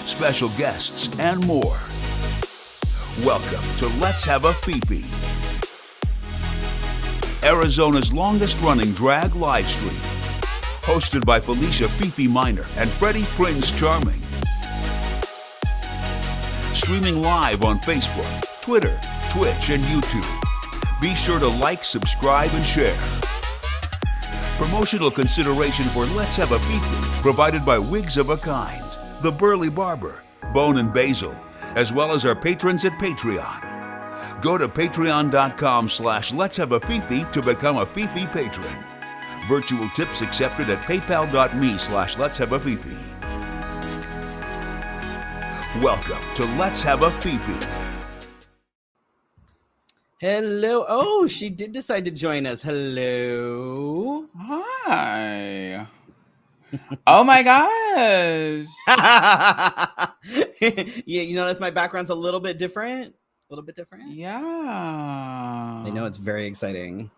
special guests, and more. Welcome to Let's Have a Fefe, Arizona's longest-running drag live stream, hosted by Felicia Fefe Minor and Freddy Prinze Charming. Streaming live on Facebook, Twitter, Twitch, and YouTube. Be sure to like, subscribe, and share. Promotional consideration for Let's Have a Fefe provided by Wigs of a Kind, The Burly Barber, Bone and Basil, as well as our patrons at Patreon. Go to patreon.com/Let's Have a Fefe to become a Fefe patron. Virtual tips accepted at paypal.me/Let's Have a Fefe. Welcome to Let's Have a Fefe. Hello. Oh, she did decide to join us. Hello. Hi. Oh my gosh. Yeah, you notice my background's a little bit different? Yeah. I know, it's very exciting.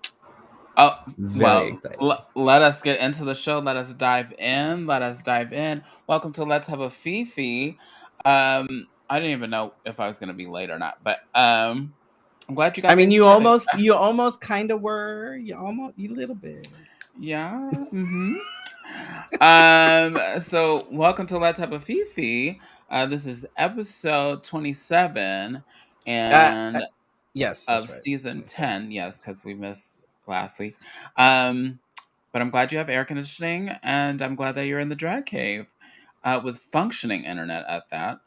Oh, Very exciting. Let us get into the show. Let us dive in. Welcome to Let's Have a Fefe. I didn't even know if I was going to be late or not, but I'm glad you got. I mean, you almost kind of were. You little bit. Yeah. Mm-hmm. So welcome to Let's Have a Fefe. This is episode 27 and yes, of right. season 10. Yes, because we missed last week. But I'm glad you have air conditioning, and I'm glad that you're in the drag cave with functioning internet at that.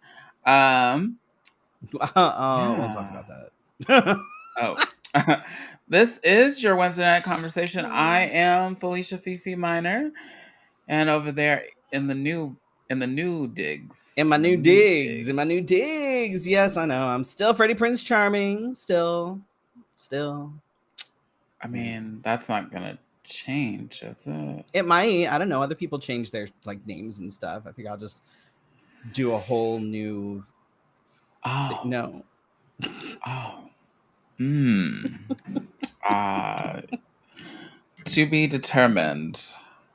We'll talk about that. Oh. This is your Wednesday night conversation. I am Felicia Fefe Minor, and over there in the new digs. In my new digs. Yes, I know. I'm still Freddy Prinze Charming. Still. I mean, that's not gonna change, is it? It might. I don't know. Other people change their names and stuff. I think I'll just do a whole new. No. Oh. To be determined,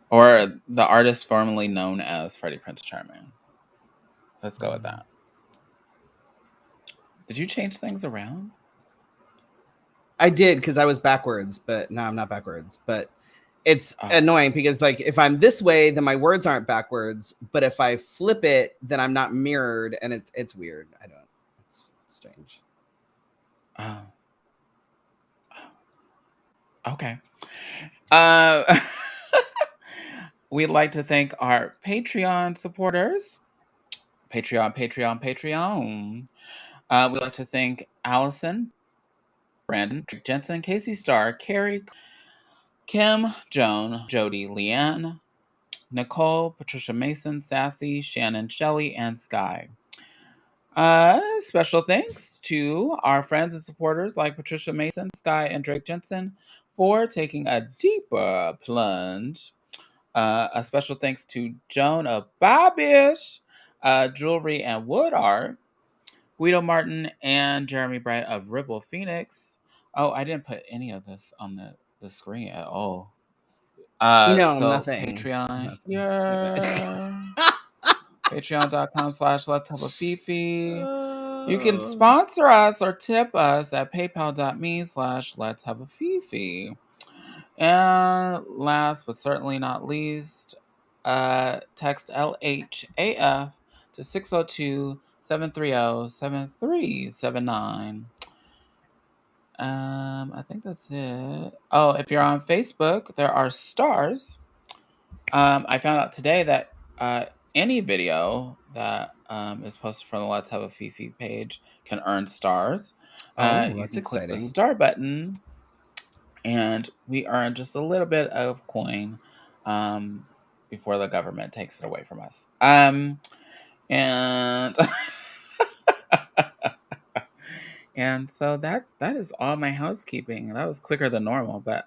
or the artist formerly known as Freddy Prinze Charming. Let's go with that. Did you change things around? I did, because I was backwards, but no, I'm not backwards. But it's annoying because, if I'm this way, then my words aren't backwards. But if I flip it, then I'm not mirrored, and it's weird. It's strange. Oh. Okay. We'd like to thank our Patreon supporters. Patreon. We'd like to thank Allison, Brandon, Jensen, Casey Starr, Carrie, Kim, Joan, Jody, Leanne, Nicole, Patricia Mason, Sassy, Shannon, Shelley, and Sky. Special thanks to our friends and supporters like Patricia Mason, Sky, and Drake Jensen for taking a deeper plunge. A special thanks to Joan of Bobbish, Jewelry and Wood Art, Guido Martin, and Jeremy Bright of Ripple Phoenix. Oh, I didn't put any of this on the screen at all. Nothing. Patreon. Yeah. Patreon.com/Let's Have a Fefe. You can sponsor us or tip us at paypal.me/Let's Have a Fefe. And last but certainly not least, text LHAF to 602-730-7379. I think that's it. Oh, if you're on Facebook, there are stars. I found out today that any video that is posted from the Let's Have a Fefe page can earn stars. That's exciting. Click the star button, and we earn just a little bit of coin before the government takes it away from us. And and so that is all my housekeeping. That was quicker than normal, but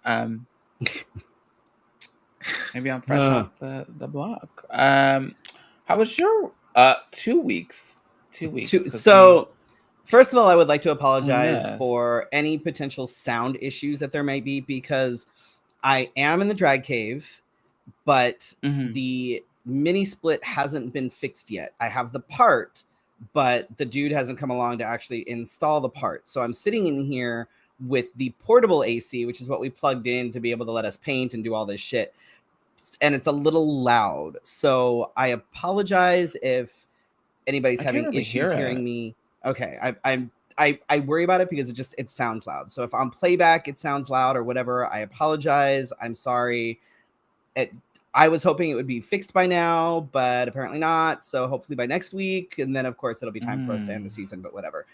maybe I'm fresh off the block. How was your 2 weeks? 2 weeks. So, first of all, I would like to apologize for any potential sound issues that there may be, because I am in the drag cave, but the mini split hasn't been fixed yet. I have the part, but the dude hasn't come along to actually install the part. So I'm sitting in here with the portable AC, which is what we plugged in to be able to let us paint and do all this shit. And it's a little loud. So I apologize if anybody's I can't having really issues hear hearing it. me. Okay. I worry about it because it sounds loud. So if on playback it sounds loud or whatever, I apologize. I'm sorry. I was hoping it would be fixed by now, but apparently not. So hopefully by next week, and then of course it'll be time for us to end the season. But whatever,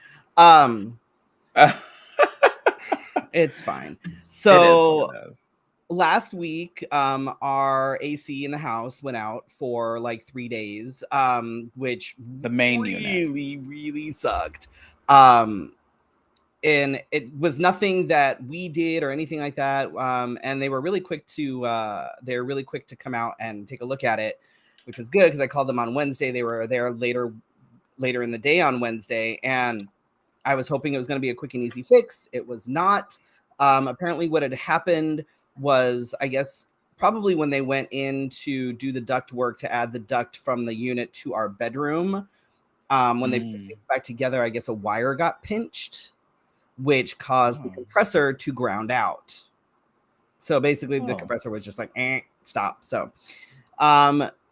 it's fine. So it is what it is. Last week, our AC in the house went out for like 3 days, which The main really sucked. And it was nothing that we did or anything like that. And they were really quick to come out and take a look at it, which was good because I called them on Wednesday. They were there later in the day on Wednesday, and I was hoping it was going to be a quick and easy fix. It was not. Apparently, what had happened was, I guess, probably when they went in to do the duct work to add the duct from the unit to our bedroom, when they put things back together, I guess a wire got pinched, which caused the compressor to ground out. So basically the compressor was just like, stop. So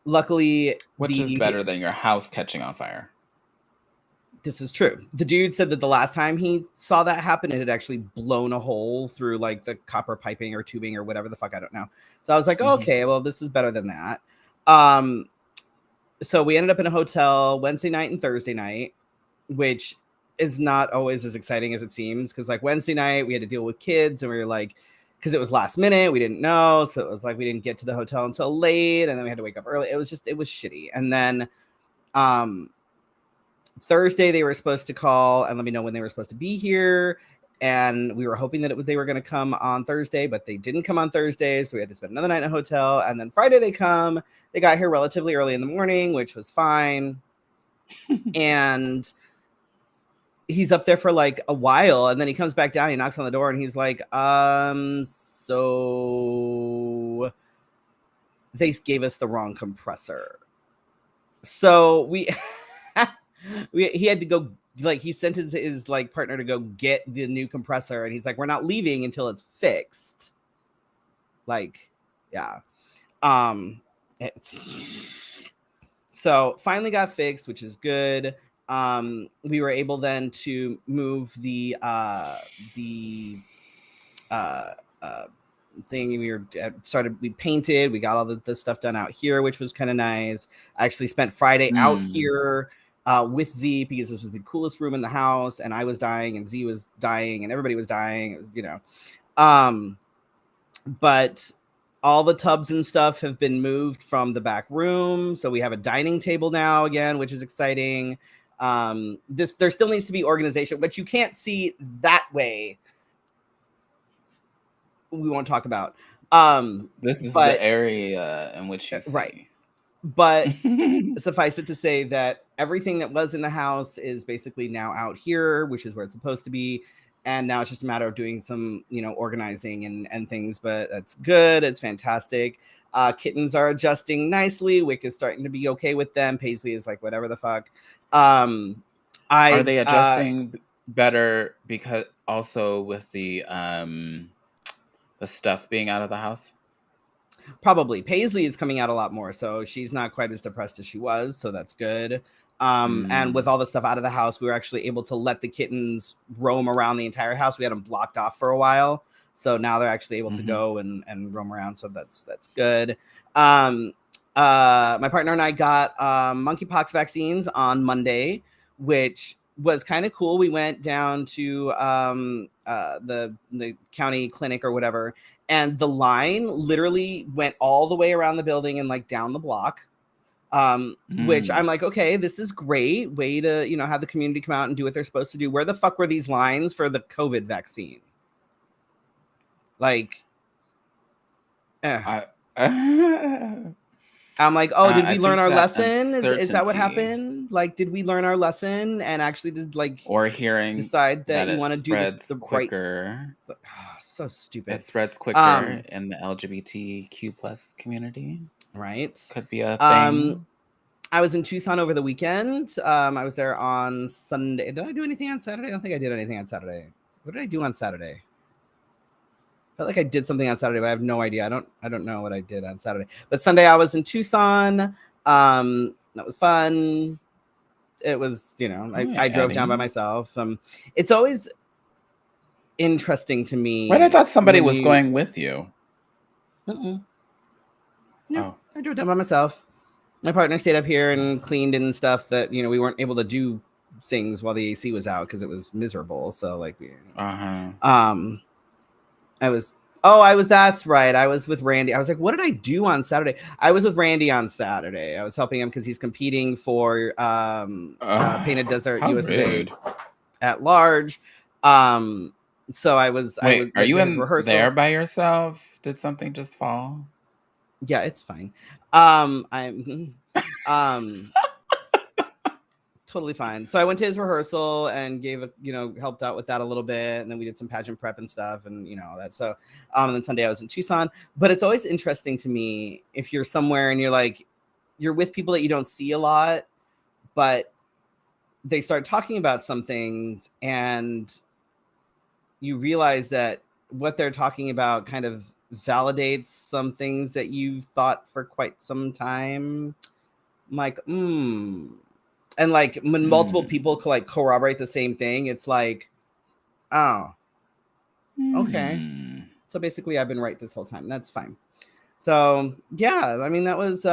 luckily, which is better than your house catching on fire. This is true. The dude said that the last time he saw that happen, it had actually blown a hole through like the copper piping or tubing or whatever the fuck, I don't know. So I was like, okay, well, this is better than that. So we ended up in a hotel Wednesday night and Thursday night, which is not always as exciting as it seems, because like Wednesday night we had to deal with kids and we were like, because it was last minute, we didn't know, so it was like we didn't get to the hotel until late, and then we had to wake up early. It was shitty. And then Thursday they were supposed to call and let me know when they were supposed to be here, and we were hoping that they were going to come on Thursday, but they didn't come on Thursday, so we had to spend another night in a hotel. And then Friday they got here relatively early in the morning, which was fine. And he's up there for like a while, and then he comes back down, he knocks on the door, and he's like, so they gave us the wrong compressor. So he had to go, like, he sent his like partner to go get the new compressor, and he's like, we're not leaving until it's fixed. Like, yeah. So finally got fixed, which is good. We were able then to move the thing. We painted, we got all the stuff done out here, which was kind of nice. I actually spent Friday out here with Z, because this was the coolest room in the house, and I was dying and Z was dying and everybody was dying. It was, but all the tubs and stuff have been moved from the back room, so we have a dining table now again, which is exciting. There still needs to be organization, but you can't see that way. We won't talk about. This is the area in which you see. Right. But suffice it to say that everything that was in the house is basically now out here, which is where it's supposed to be. And now it's just a matter of doing some, organizing and things, but that's good. It's fantastic. Kittens are adjusting nicely. Wick is starting to be okay with them. Paisley is like, whatever the fuck. Are they adjusting better because also with the stuff being out of the house? Probably. Paisley is coming out a lot more, so she's not quite as depressed as she was, so that's good. And with all the stuff out of the house, we were actually able to let the kittens roam around the entire house. We had them blocked off for a while, so now they're actually able to go and roam around, so that's good. My partner and I got monkeypox vaccines on Monday, which was kind of cool. We went down to the county clinic or whatever, and the line literally went all the way around the building and like down the block, which I'm like, okay, this is great way to, have the community come out and do what they're supposed to do. Where the fuck were these lines for the COVID vaccine? Like, I'm like, oh, did we learn our lesson? Is that what happened? Like, did we learn our lesson and actually just like, or hearing decide that you want to do this the quicker? So stupid. It spreads quicker in the LGBTQ plus community. Right. Could be a Um, thing. I was in Tucson over the weekend. I was there on Sunday. Did I do anything on Saturday? I don't think I did anything on Saturday. What did I do on Saturday? I felt like I did something on Saturday, but I have no idea. I don't know what I did on Saturday. But Sunday I was in Tucson. That was fun. It was, I drove down by Eddie. myself. It's always interesting to Wait, I me thought somebody when was you. going with you. Mm-mm. No, Oh. I drove down by myself. My partner stayed up here and cleaned and stuff that we weren't able to do things while the AC was out because it was miserable. So like, Uh-huh. I was. Oh, I was. That's right. I was with Randy. I was like, what did I do on Saturday? I was with Randy on Saturday. I was helping him because he's competing for Painted Desert How USA rude. at large. So I was. Wait, are went you to his in there rehearsal. by yourself? Did something just fall? Yeah, it's fine. I'm totally fine. So I went to his rehearsal and helped out with that a little bit, and then we did some pageant prep and stuff, and all that. So and then Sunday I was in Tucson. But it's always interesting to me if you're somewhere and you're with people that you don't see a lot, but they start talking about some things and you realize that what they're talking about kind of validates some things that you've thought for quite some time. I'm like, and like when multiple people like corroborate the same thing, it's like, oh, okay. So basically I've been right this whole time. That's fine. So yeah, I mean that was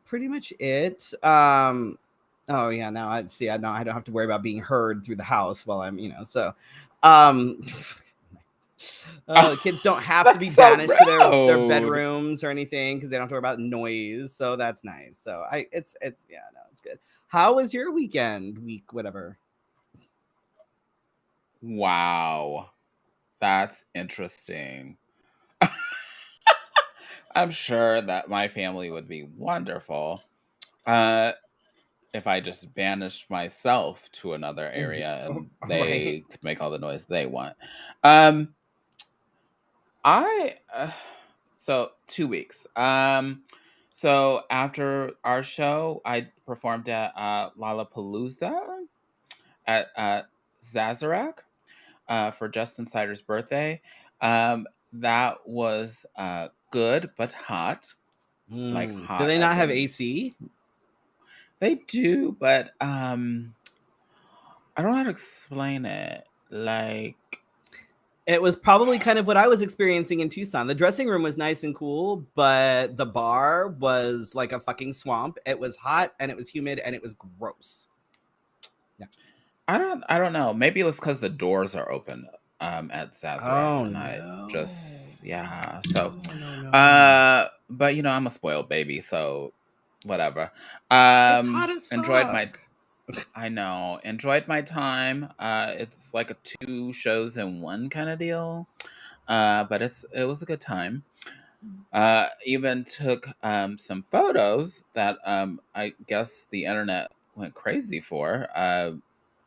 pretty much it. Oh yeah, now I see. I know I don't have to worry about being heard through the house while I'm, so the kids don't have to be That's so banished to their rude. bedrooms or anything because they don't have to worry about noise. So that's nice. So it's yeah, no, it's good. How was your week, whatever? Wow. That's interesting. I'm sure that my family would be wonderful if I just banished myself to another area and they Right. could make all the noise they want. Um, I so 2 weeks. So after our show, I performed at Lollapalooza at Zazarak for Justin Sider's birthday. That was good but hot, like Do hot they not as have in AC? they do, but I don't know how to explain it. Like It was probably kind of what I was experiencing in Tucson. The dressing room was nice and cool, but the bar was like a fucking swamp. It was hot and it was humid and it was gross. Yeah. I don't know. Maybe it was because the doors are open at Sazerac, Oh and I no. just yeah. So No. but I'm a spoiled baby, so whatever. It's hot as Enjoyed my fuck. I know. Enjoyed my time. It's like a 2 shows in one kind of deal. But it was a good time. Even took some photos that I guess the internet went crazy for.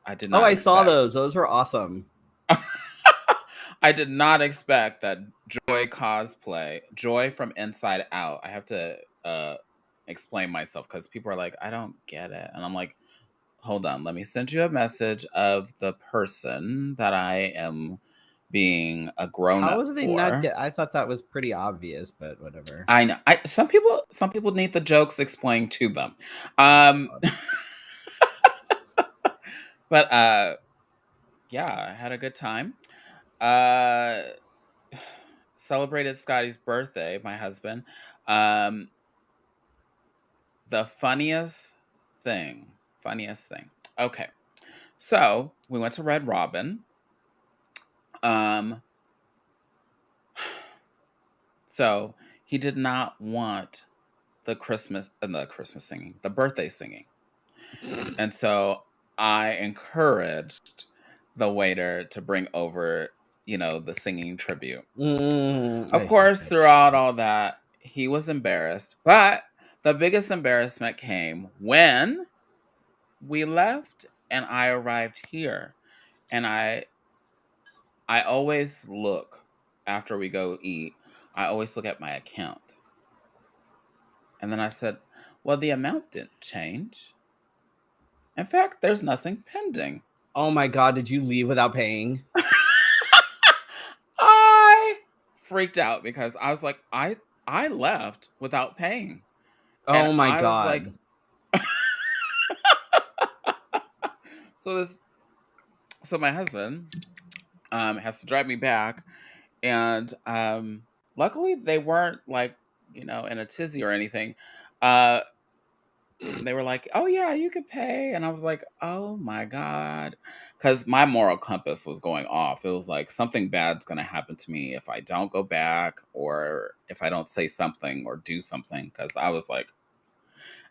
I did Oh, not I saw expect. those. Those were awesome. I did not expect that Joy from Inside Out. I have to explain myself because people are like, I don't get it. And I'm like, hold on, let me send you a message of the person that I am being a grown How up do they not for. get? I thought that was pretty obvious, but whatever. I know. Some people need the jokes explained to them. But yeah, I had a good time. Uh celebrated Scotty's birthday, my husband. Um the funniest thing. Okay. So, we went to Red Robin. Um so he did not want the Christmas singing, the birthday singing. And so I encouraged the waiter to bring over, the singing tribute. I Of hate course, that throughout shit. all that, he was embarrassed. But the biggest embarrassment came when we left and I arrived here. And I always look after we go eat, I always look at my account. And then I said, well, the amount didn't change. In fact, there's nothing pending. Oh my God, did you leave without paying? I freaked out because I was like, I left without paying. And Oh my I was like, God. so my husband has to drive me back, and luckily they weren't like, in a tizzy or anything. They were like, oh yeah, you could pay. And I was like, oh my God. Because my moral compass was going off. It was like something bad's going to happen to me if I don't go back, or if I don't say something or do something. Because I was like,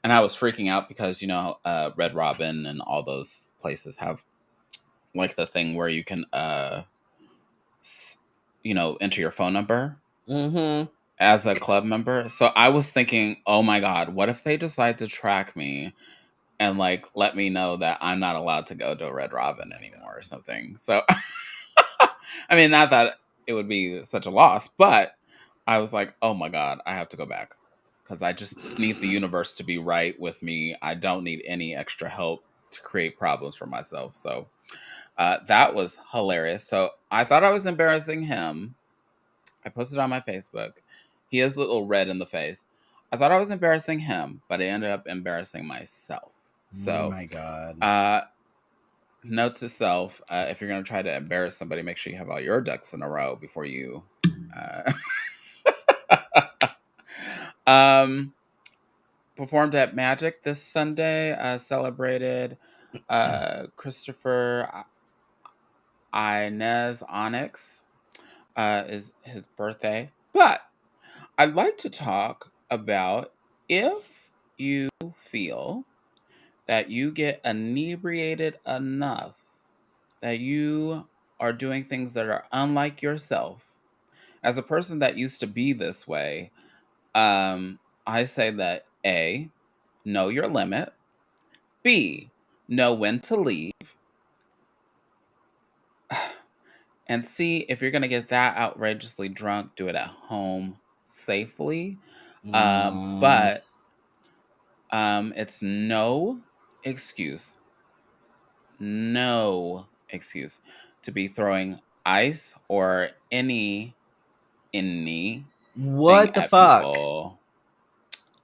and I was freaking out because, Red Robin and all those places have like the thing where you can, enter your phone number Mm-hmm. as a club member. So I was thinking, oh my God, what if they decide to track me and like let me know that I'm not allowed to go to a Red Robin anymore or something? So, I mean, not that it would be such a loss, but I was like, oh my God, I have to go back because I just need the universe to be right with me. I don't need any extra help to create problems for myself. So that was hilarious. So I thought I was embarrassing him. I posted on my Facebook. He is a little red in the face. I thought I was embarrassing him, but I ended up embarrassing myself. Oh So, my God. note to self: if you're gonna try to embarrass somebody, make sure you have all your ducks in a row before you. Um, performed at Magic this Sunday. Celebrated Christopher Inez Onyx is his birthday, but I'd like to talk about if you feel that you get inebriated enough that you are doing things that are unlike yourself. As a person that used to be this way, I say that A, know your limit, B, know when to leave, and C, if you're going to get that outrageously drunk, do it at home safely. But it's excuse, no excuse to be throwing ice or anything What the at fuck? people.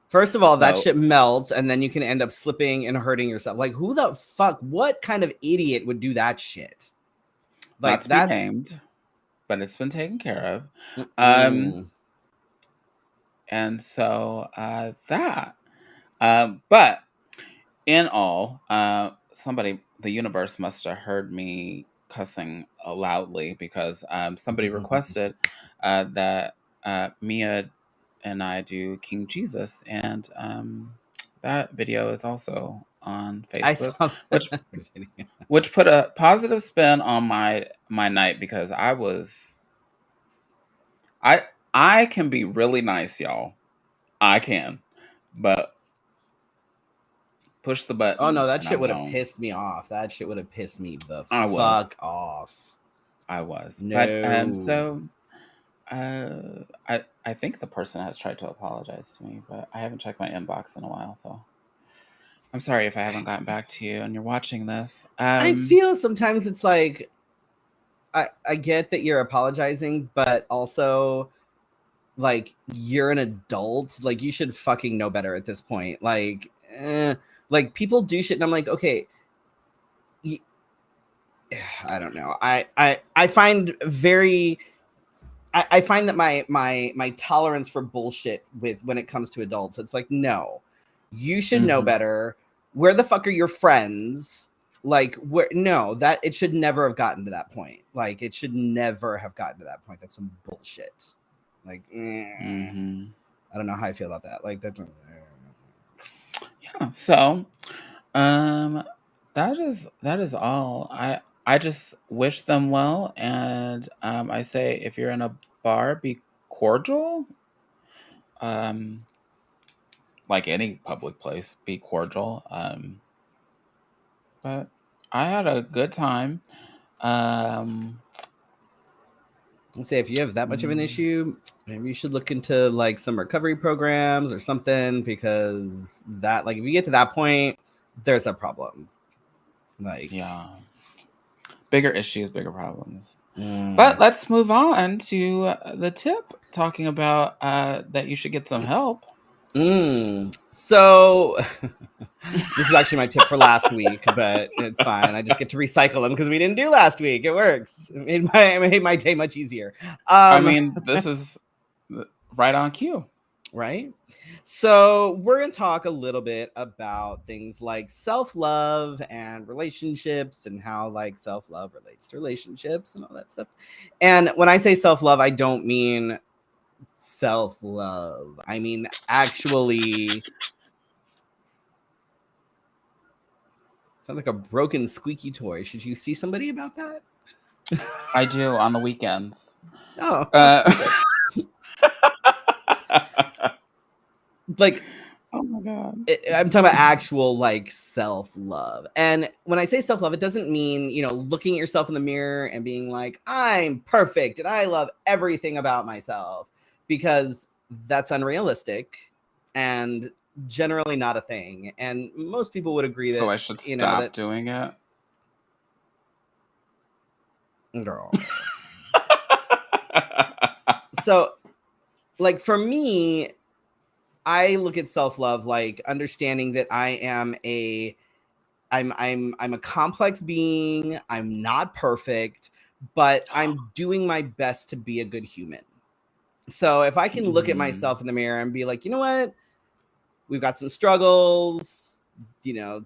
First of all, that So shit melts, and then you can end up slipping and hurting yourself. Like, who the fuck? What kind of idiot would do that shit? not Like to be that. named, but it's been taken care of. Mm-mm. And so but in all, the universe must have heard me cussing loudly because somebody requested that Mia and I do King Jesus, and that video is also on I Facebook, saw which that video. which put a positive spin on my night because I I can be really nice, y'all. I can, but push the Oh button no, that and shit I'm would have gone. pissed me off. That shit would have pissed me the I was. fuck off. I was. But No. so I think the person has tried to apologize to me, but I haven't checked my inbox in a while, so I'm sorry if I haven't gotten back to you and you're watching this. I feel sometimes it's like I get that you're apologizing, but also like you're an adult. Like you should fucking know better at this point. Like people do shit, and I'm like, okay, I don't know. I find very I find that my tolerance for bullshit with when it comes to adults, it's like, no, you should know Mhm. better. Where the fuck are your friends? Like, where? No, that it should never have gotten to that point. Like, it should never have gotten to that point. That's some bullshit. Like, Mhm. I don't know how I feel about that. Like, that's Yeah. So, um that is all. I just wish them well, and I say if you're in a bar, be cordial. Um like any public place, be cordial. But I had a good time. Um, Let's say if you have that much of an mm, issue, maybe you should look into like some recovery programs or something, because that, like, if you get to that point, there's a problem. Like, Yeah. Bigger issues, bigger problems. mm. But let's move on to the tip, talking about that you should get some help. So this is actually my tip for last week, but it's fine. I just get to recycle them because we didn't do last week. It works. It made my day much easier. I mean, this is right on cue. Right? So we're going to talk a little bit about things like self-love and relationships, and how like self-love relates to relationships and all that stuff. And when I say self-love, I don't mean self-love. I mean, actually, sound like a broken squeaky toy. Should you see somebody about that? I do on the weekends. Oh, like, oh my god, I'm talking about actual like self-love. And when I say self-love, it doesn't mean, you know, looking at yourself in the mirror and being like, I'm perfect and I love everything about myself, because that's unrealistic and generally not a thing. And most people would agree that, so I should you stop know, that doing it. girl. So, like, for me, I look at self-love like understanding that I'm a complex being. I'm not perfect, but I'm doing my best to be a good human. So if I can look at myself in the mirror and be like, you know what? We've got some struggles, you know,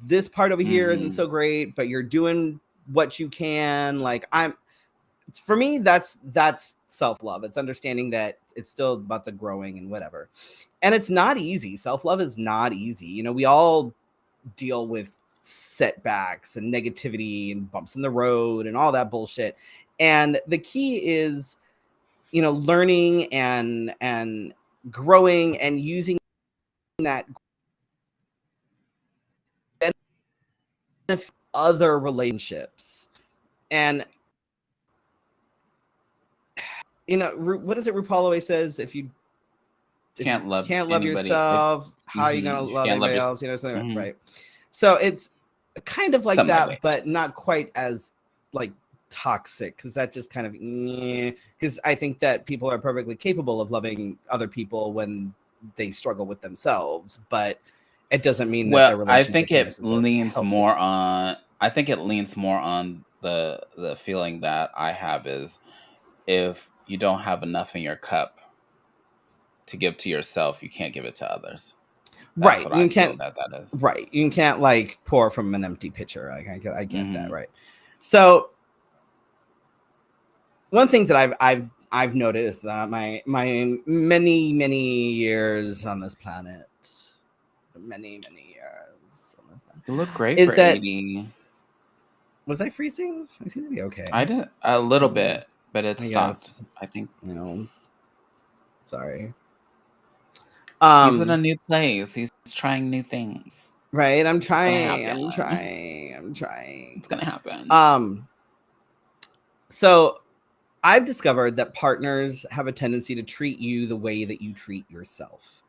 this part over here isn't so great, but you're doing what you can. Like, for me, that's self-love. It's understanding that it's still about the growing and whatever. And it's not easy. Self-love is not easy. You know, we all deal with setbacks and negativity and bumps in the road and all that bullshit. And the key is, you know, learning and growing and using that other relationships. And you know, what is it RuPaul always says? If you can't love yourself, how are you gonna love anybody else? You know, something like, right? So it's kind of like something that, but not quite as like toxic, because that just kind of, because I think that people are perfectly capable of loving other people when they struggle with themselves, but it doesn't mean that their relationship. I think it leans more on. I think it leans more on the feeling that I have is, if you don't have enough in your cup to give to yourself, you can't give it to others. That's right. What you I can't. Feel that is right. You can't like pour from an empty pitcher. Like, I get that. Right. So one thing that I've noticed that my many years on this planet, many years on this planet, you look great is for that 80. Was I freezing? I seem to be okay. I did a little bit, but it stopped. I think, you know. Sorry. He's in a new place. He's trying new things. Right. I'm trying. It's gonna happen. So I've discovered that partners have a tendency to treat you the way that you treat yourself.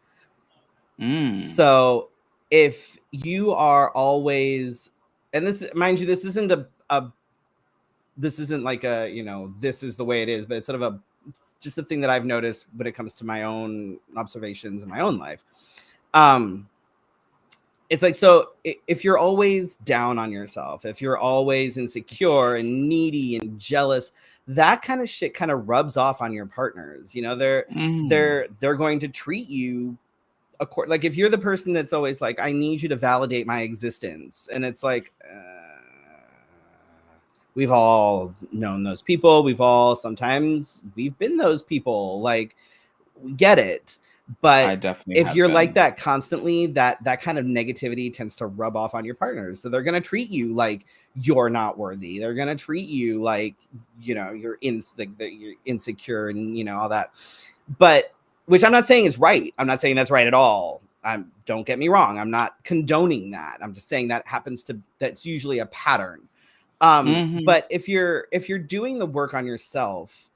So if you are always, and this, mind you, this isn't this isn't like a, you know, this is the way it is, but it's sort of just a thing that I've noticed when it comes to my own observations in my own life. It's like, so if you're always down on yourself, if you're always insecure and needy and jealous, that kind of shit kind of rubs off on your partners. You know, they're going to treat you like, if you're the person that's always like, I need you to validate my existence, and it's like, we've all known those people. Sometimes we've been those people. Like, we get it. But if you're like that constantly, that kind of negativity tends to rub off on your partners. So they're going to treat you like you're not worthy. They're going to treat you like, you know, you're insecure and, you know, all that. But, which I'm not saying is right. I'm not saying that's right at all. Don't get me wrong. I'm not condoning that. I'm just saying that's usually a pattern. But if you're doing the work on yourself,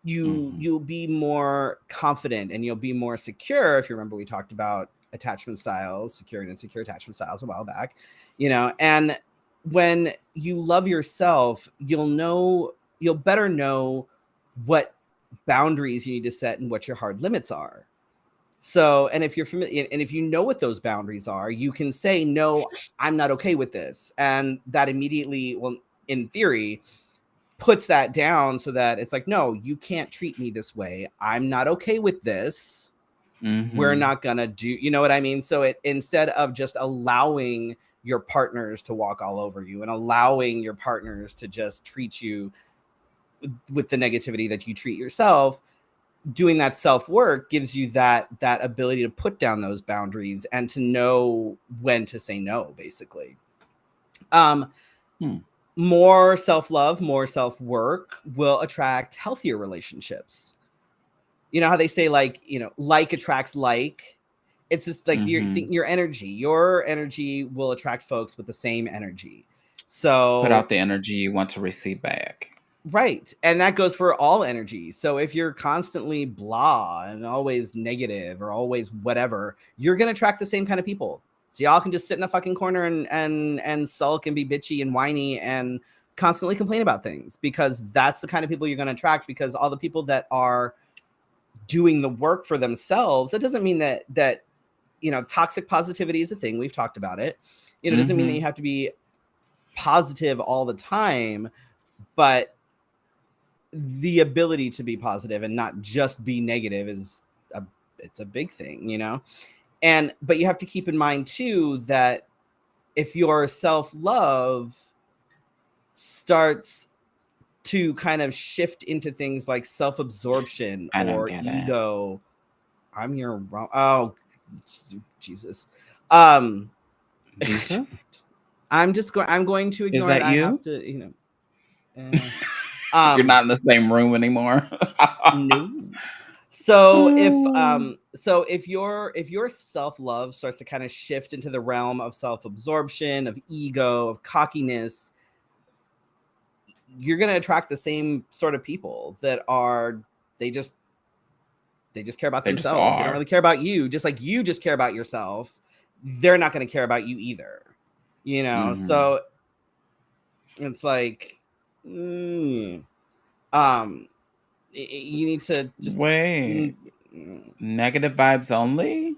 you'll be more confident and you'll be more secure. If you remember, we talked about attachment styles, secure and insecure attachment styles a while back, and when you love yourself, you'll better know what boundaries you need to set and what your hard limits are. So, and if you're familiar, and if you know what those boundaries are, you can say, no, I'm not okay with this. And that immediately, well, in theory, puts that down so that it's like, no, you can't treat me this way. I'm not okay with this. We're not gonna do, you know what I mean? So instead of just allowing your partners to walk all over you and allowing your partners to just treat you with the negativity that you treat yourself, doing that self-work gives you that ability to put down those boundaries and to know when to say no, basically. More self-love, more self-work will attract healthier relationships. You know how they say, like attracts like? It's just like your energy will attract folks with the same energy. So put out the energy you want to receive back. Right. And that goes for all energy. So if you're constantly blah and always negative or always whatever, you're going to attract the same kind of people. So y'all can just sit in a fucking corner and sulk and be bitchy and whiny and constantly complain about things, because that's the kind of people you're going to attract. Because all the people that are doing the work for themselves, that doesn't mean that toxic positivity is a thing. We've talked about it. It doesn't mean that you have to be positive all the time, but the ability to be positive and not just be negative it's a big thing, but you have to keep in mind too that if your self-love starts to kind of shift into things like self-absorption or ego, I'm your wrong. Oh, Jesus. Jesus. I'm going to ignore it. Is that it. you? I have to, You're not in the same room anymore. No. So if your self-love starts to kind of shift into the realm of self-absorption, of ego, of cockiness, you're going to attract the same sort of people that are they just care about themselves. They don't really care about you, just like you just care about yourself. They're not going to care about you either. So it's like you need to just wait. Negative vibes only?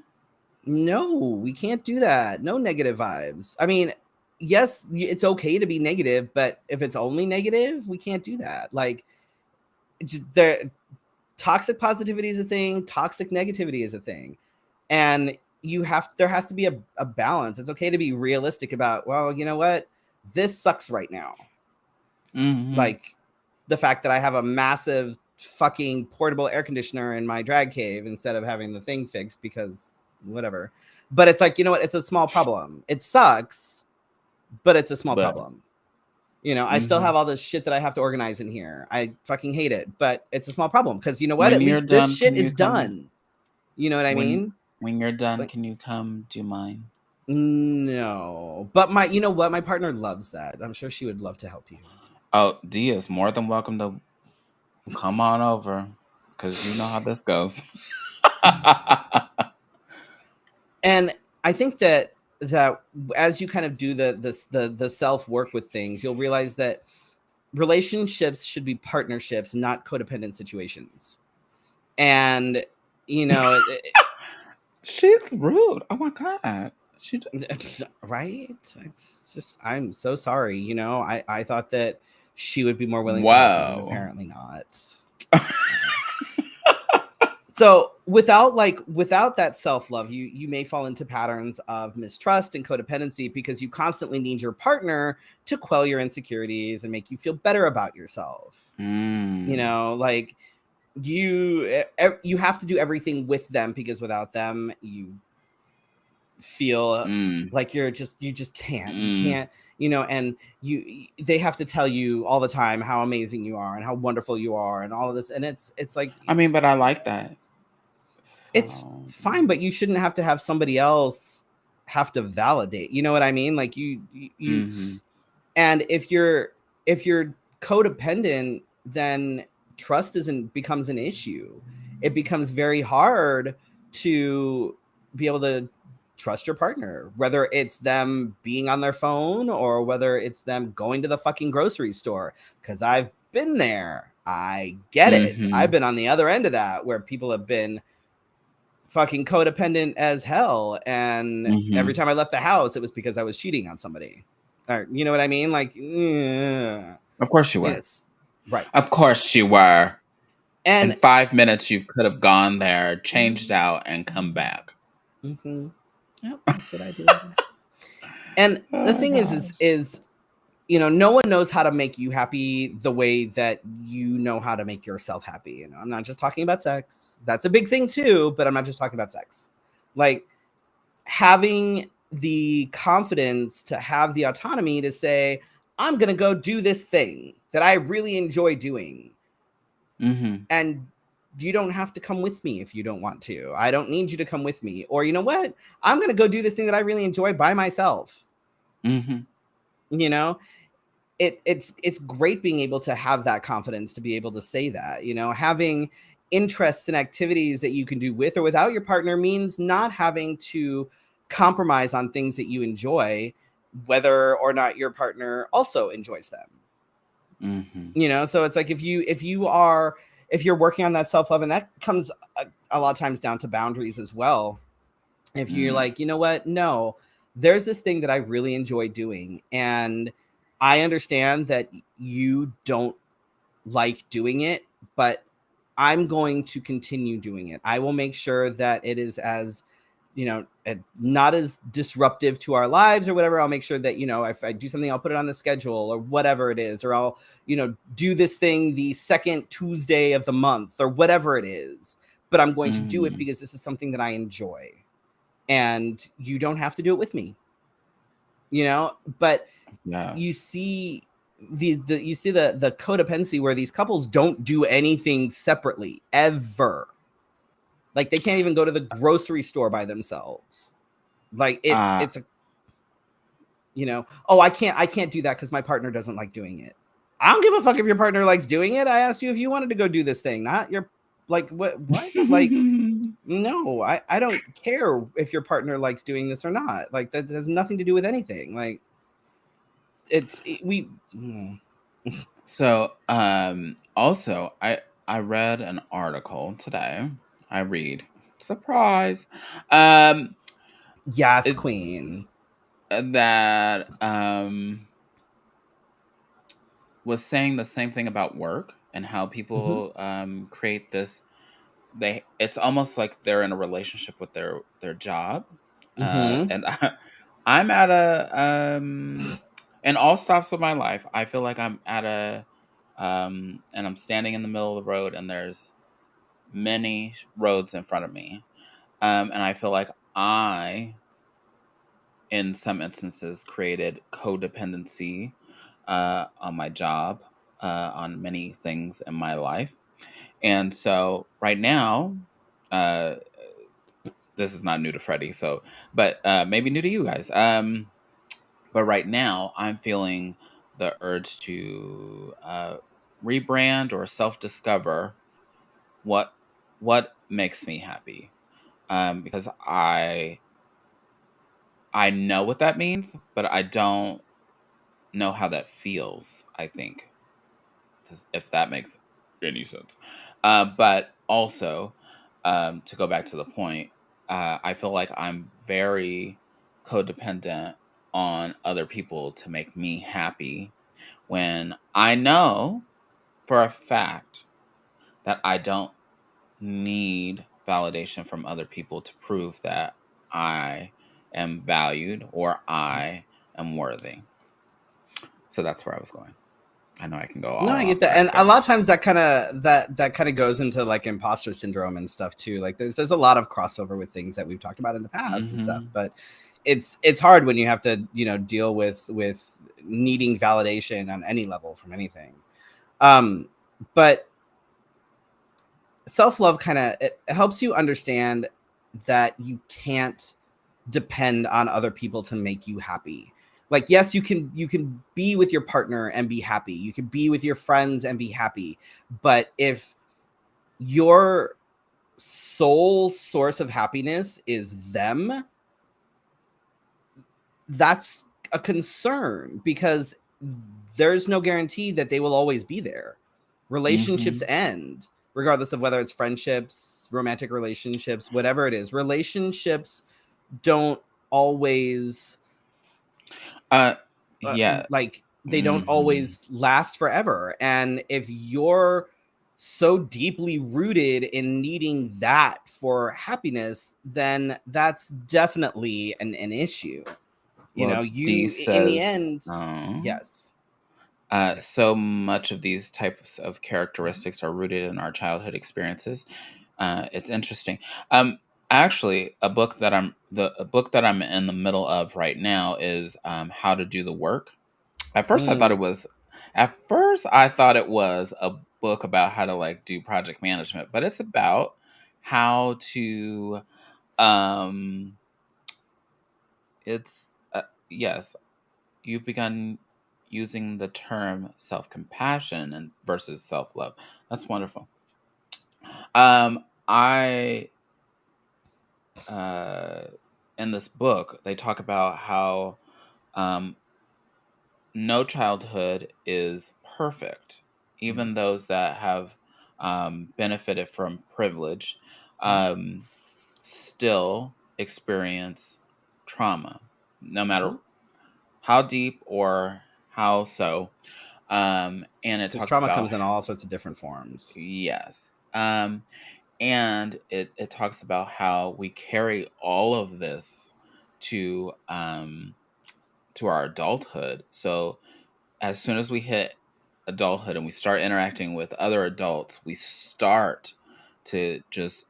No, we can't do that. No negative vibes. I mean, yes, it's okay to be negative, but if it's only negative, we can't do that. Like, toxic positivity is a thing. Toxic negativity is a thing, and there has to be a balance. It's okay to be realistic about, well, you know what, this sucks right now. Like the fact that I have a massive fucking portable air conditioner in my drag cave instead of having the thing fixed because whatever. But it's like, you know what? It's a small problem. It sucks, but it's a small problem. I still have all this shit that I have to organize in here. I fucking hate it, but it's a small problem because you know what? At least this shit is done. You know what I mean? When you're done, can you come do mine? No, but my partner loves that. I'm sure she would love to help you. Oh, Dia is more than welcome to come on over, because you know how this goes. And I think that as you kind of do the self-work with things, you'll realize that relationships should be partnerships, not codependent situations. And she's rude. Oh my God. Right? It's just, I'm so sorry. I thought that she would be more willing to help me, but apparently not. So without that self-love, you may fall into patterns of mistrust and codependency because you constantly need your partner to quell your insecurities and make you feel better about yourself. Like you have to do everything with them, because without them you feel like you just can't. You can't, and they have to tell you all the time how amazing you are and how wonderful you are and all of this. And it's like, I mean, but I like that. It's fine, but you shouldn't have to have somebody else have to validate. You know what I mean? Like you and if you're codependent, then trust becomes an issue. It becomes very hard to be able to trust your partner, whether it's them being on their phone or whether it's them going to the fucking grocery store. Because I've been there. I get it. I've been on the other end of that, where people have been fucking codependent as hell. And every time I left the house, it was because I was cheating on somebody. Or, you know what I mean? Like, of course you were. yes, right. Of course you were. And in 5 minutes, you could have gone there, changed out, and come back. Yep, that's what I do. And the thing is, you know, no one knows how to make you happy the way that you know how to make yourself happy. You know, I'm not just talking about sex. That's a big thing too, but I'm not just talking about sex. Like, having the confidence to have the autonomy to say, I'm going to go do this thing that I really enjoy doing. And you don't have to come with me if you don't want to. I don't need you to come with me. Or, you know what? I'm going to go do this thing that I really enjoy by myself. You know, it's great being able to have that confidence to be able to say that. You know, having interests and activities that you can do with or without your partner means not having to compromise on things that you enjoy, whether or not your partner also enjoys them. You know, so it's like if you're working on that self-love, and that comes a lot of times down to boundaries as well. If you're like, you know what, no, there's this thing that I really enjoy doing, and I understand that you don't like doing it, but I'm going to continue doing it. I will make sure that it is as, you know, not as disruptive to our lives or whatever. I'll make sure that, you know, if I do something, I'll put it on the schedule or whatever it is, or I'll, you know, do this thing the second Tuesday of the month or whatever it is, but I'm going to do it because this is something that I enjoy, and you don't have to do it with me, you know. But you see the codependency where these couples don't do anything separately ever. Like, they can't even go to the grocery store by themselves. Like, it's a, you know, oh, I can't do that because my partner doesn't like doing it. I don't give a fuck if your partner likes doing it. I asked you if you wanted to go do this thing, not your, like, what? Like, no, I don't care if your partner likes doing this or not. Like, that has nothing to do with anything. Like, So, also, I read an article today. I read, surprise. Yes, queen. That was saying the same thing about work and how people create this. It's almost like they're in a relationship with their job, and I'm at a in all stops of my life, I feel like I'm at a and I'm standing in the middle of the road, and there's many roads in front of me, and I feel like I, in some instances, created codependency on my job, on many things in my life. And so right now, this is not new to Freddy, but maybe new to you guys. But right now, I'm feeling the urge to rebrand or self-discover what makes me happy, because I know what that means, but I don't know how that feels, I think, if that makes any sense. But also, to go back to the point, I feel like I'm very codependent on other people to make me happy, when I know for a fact that I don't need validation from other people to prove that I am valued or I am worthy. So that's where I was going. I know I can go all No, I get off that. track And there. a lot of times that kind of goes into like imposter syndrome and stuff too. Like, there's a lot of crossover with things that we've talked about in the past and stuff, but it's hard when you have to, you know, deal with needing validation on any level from anything. But self-love it helps you understand that you can't depend on other people to make you happy. Like, yes, you can be with your partner and be happy. You can be with your friends and be happy. But if your sole source of happiness is them, that's a concern, because there's no guarantee that they will always be there. Relationships end, regardless of whether it's friendships, romantic relationships, whatever it is. Relationships don't always Yeah. like, they don't always last forever. And if you're so deeply rooted in needing that for happiness, then that's definitely an issue. You Well, know, Dee in the says, end, yes. so much of these types of characteristics are rooted in our childhood experiences. It's interesting. Actually, a book that I'm in the middle of right now is How to Do the Work. At first, I thought it was a book about how to like do project management, but it's about how to. It's yes, you've begun using the term self-compassion and versus self-love. That's wonderful. I in this book they talk about how um no childhood is perfect. Even those that have benefited from privilege still experience trauma, no matter how deep or how so. And it Because talks trauma about, comes in all sorts of different forms. yes. And it talks about how we carry all of this to our adulthood. So as soon as we hit adulthood and we start interacting with other adults, we start to just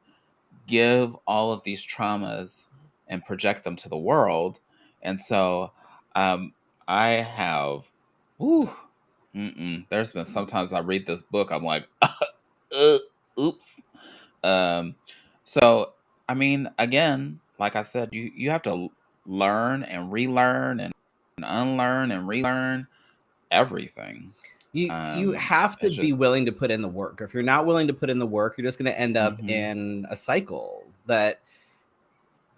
give all of these traumas and project them to the world. And so I have, whew, there's been sometimes I read this book, I'm like, oops. Um, so, I mean, again, like I said, you have to learn and relearn and unlearn and relearn everything. You have to It's be just, willing to put in the work. If you're not willing to put in the work, you're just going to end up mhm. in a cycle that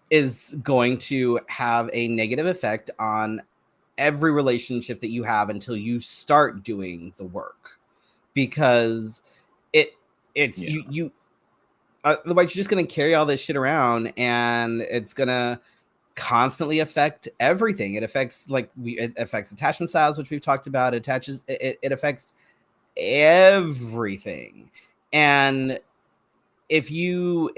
is going to have a negative effect on every relationship that you have until you start doing the work. Because it it's Yeah. you otherwise you're just going to carry all this shit around, and it's going to constantly affect everything. It affects, it affects attachment styles, which we've talked about. It affects everything. And if you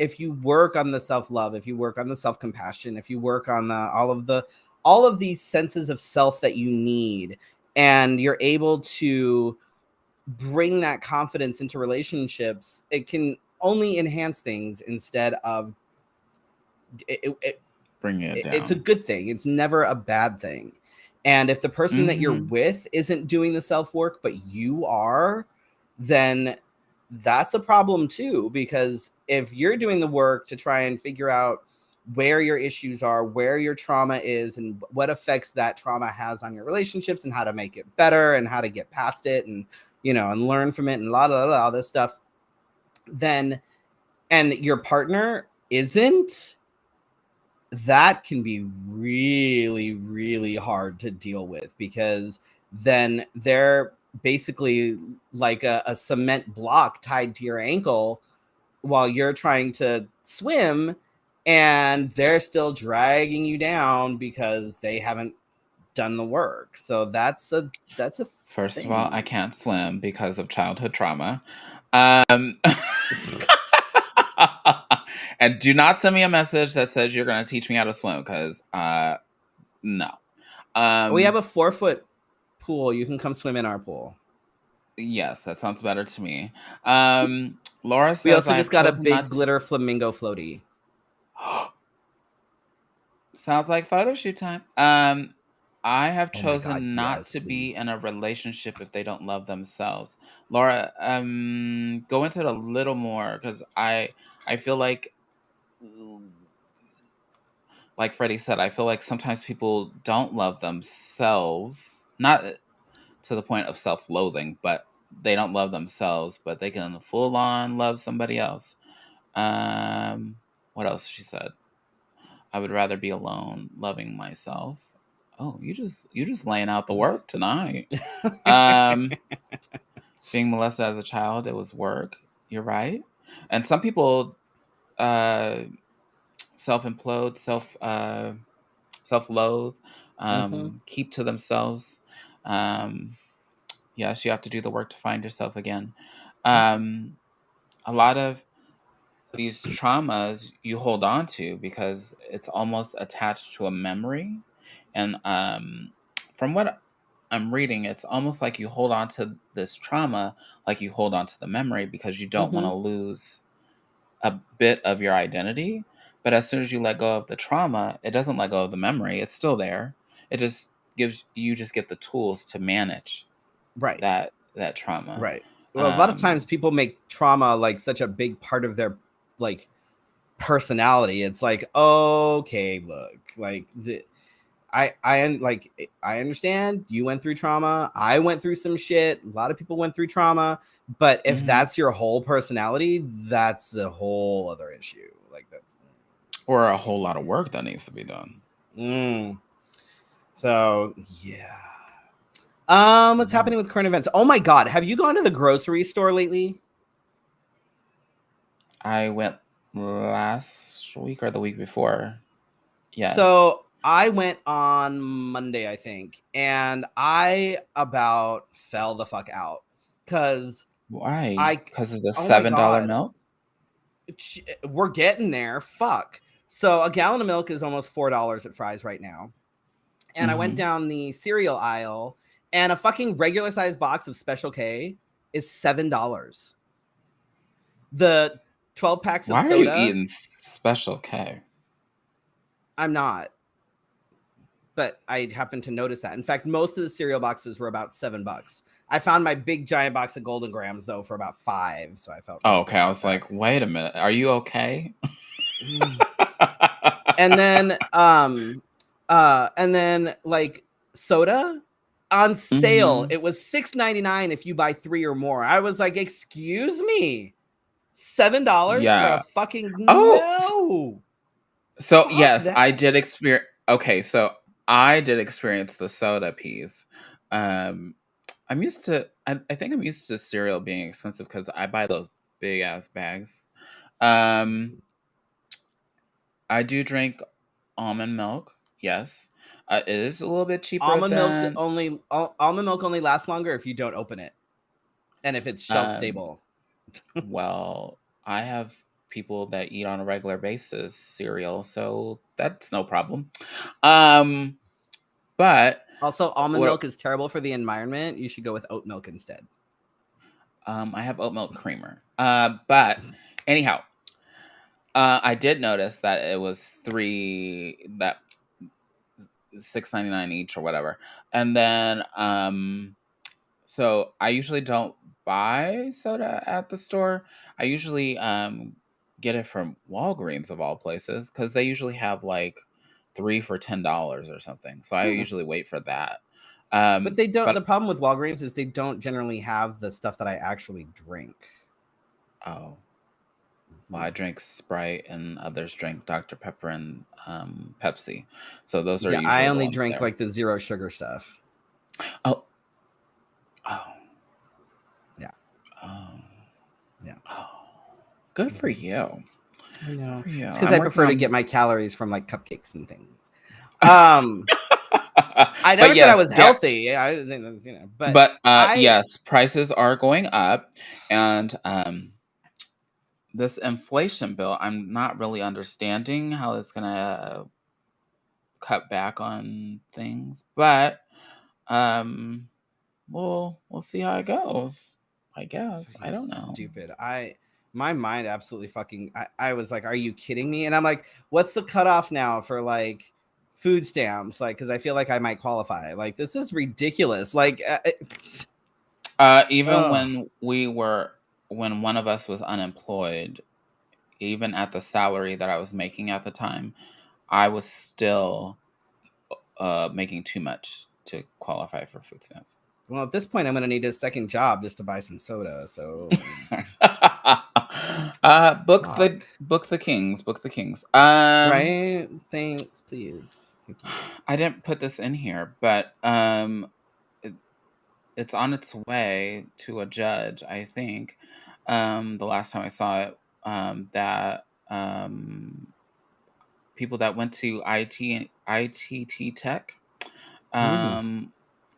work on the self-love, if you work on the self-compassion, if you work on all of these senses of self that you need, and you're able to bring that confidence into relationships, it can only enhance things instead of Bring it it's a down. good thing. It's never a bad thing. And if the person that you're Hmm. with isn't doing the self work, but you are, then that's a problem too. Because if you're doing the work to try and figure out where your issues are, where your trauma is, and what effects that trauma has on your relationships, and how to make it better, and how to get past it, and and learn from it, and all this stuff, then, and your partner isn't, that can be really, really hard to deal with, because then they're basically like a cement block tied to your ankle while you're trying to swim, and they're still dragging you down because they haven't done the work. So that's a First of all, I thing. can't swim because of childhood trauma. Um, and do not send me a message that says you're going to teach me how to swim because no. We have Um, a 4-foot pool. You can come swim in our pool. yes, that sounds better to me. Laura We says also I just have got a chosen big not glitter flamingo floaty. to. Sounds like photo shoot time. I have Oh my God, chosen not yes, to be please. in a relationship if they don't love themselves. Laura, go into it a little more because I feel like like Freddie said, I feel like sometimes people don't love themselves, not to the point of self-loathing, but they don't love themselves, but they can full on love somebody else. What else she said? I would rather be alone, loving myself. Oh, you just laying out the work tonight. Being molested as a child, it was work. You're right. And some people self-implode, self-loathe, keep to themselves. Yes, you have to do the work to find yourself again. A lot of these traumas you hold on to because it's almost attached to a memory. And from what I'm reading, it's almost like you hold on to this trauma like you hold on to the memory because you don't want to lose a bit of your identity. But as soon as you let go of the trauma, it doesn't let go of the memory. It's still there. It just just get the tools to manage Right. that trauma. Right. Well, a lot of times people make trauma like such a big part of their like personality. It's like, okay, look, like I understand you went through trauma. I went through some shit. A lot of people went through trauma. But if that's your whole personality, that's a whole other issue. Like that, or a whole lot of work that needs to be done. So yeah. What's happening with current events? Oh my God, have you gone to the grocery store lately? I went last week or the week before. Yes. So I went on Monday, I think, and I about fell the fuck out because why? Because of the oh my $7 God. milk? We're getting there. Fuck. So a gallon of milk is almost $4 at Fry's right now. And I went down the cereal aisle, and a fucking regular size box of Special K is $7. The 12 packs of Why soda. are you eating Special K? I'm not. But I happened to notice that. In fact, most of the cereal boxes were about $7. I found my big giant box of Golden Grams though for about $5. So I felt. Oh, okay. I was like, wait a minute. Are you okay? And then like soda on sale. It was $6.99 if you buy 3 or more. I was like, excuse me, $7 for a fucking no. So yes, I did experience. Okay, so I did experience the soda piece. I'm used to. I think I'm used to cereal being expensive because I buy those big ass bags. I do drink almond milk. Yes, it is a little bit cheaper. Almond milk only lasts longer if you don't open it, and if it's shelf stable. Well, I have people that eat on a regular basis cereal, so that's no problem. But also almond milk is terrible for the environment. You should go with oat milk instead. I have oat milk creamer. But anyhow, I did notice that it was $6.99 each or whatever. And then so I usually don't buy soda at the store. I usually get it from Walgreens of all places because they usually have like 3 for $10 or something. So I usually wait for that. But they don't. The problem with Walgreens is they don't generally have the stuff that I actually drink. Oh. Well, I drink Sprite and others drink Dr. Pepper and Pepsi. So those are usually I only drink like the zero sugar stuff. Oh. Yeah. Yeah. Oh. Good for you. I know. It's because I prefer to get my calories from like cupcakes and things. I never said I was healthy. Yeah, but yes, prices are going up, and this inflation bill, I'm not really understanding how it's gonna cut back on things, but we'll see how it goes. I guess I don't know. Stupid. My mind absolutely fucking. I was like, "Are you kidding me?" And I'm like, "What's the cutoff now for like food stamps?" Like, because I feel like I might qualify. Like, this is ridiculous. Like, even when one of us was unemployed, even at the salary that I was making at the time, I was still making too much to qualify for food stamps. Well, at this point, I'm going to need a second job just to buy some soda. So, book the Kings. right? Thanks, please. Thank you. I didn't put this in here, but it's on its way to a judge, I think. The last time I saw it, that people that went to ITT Tech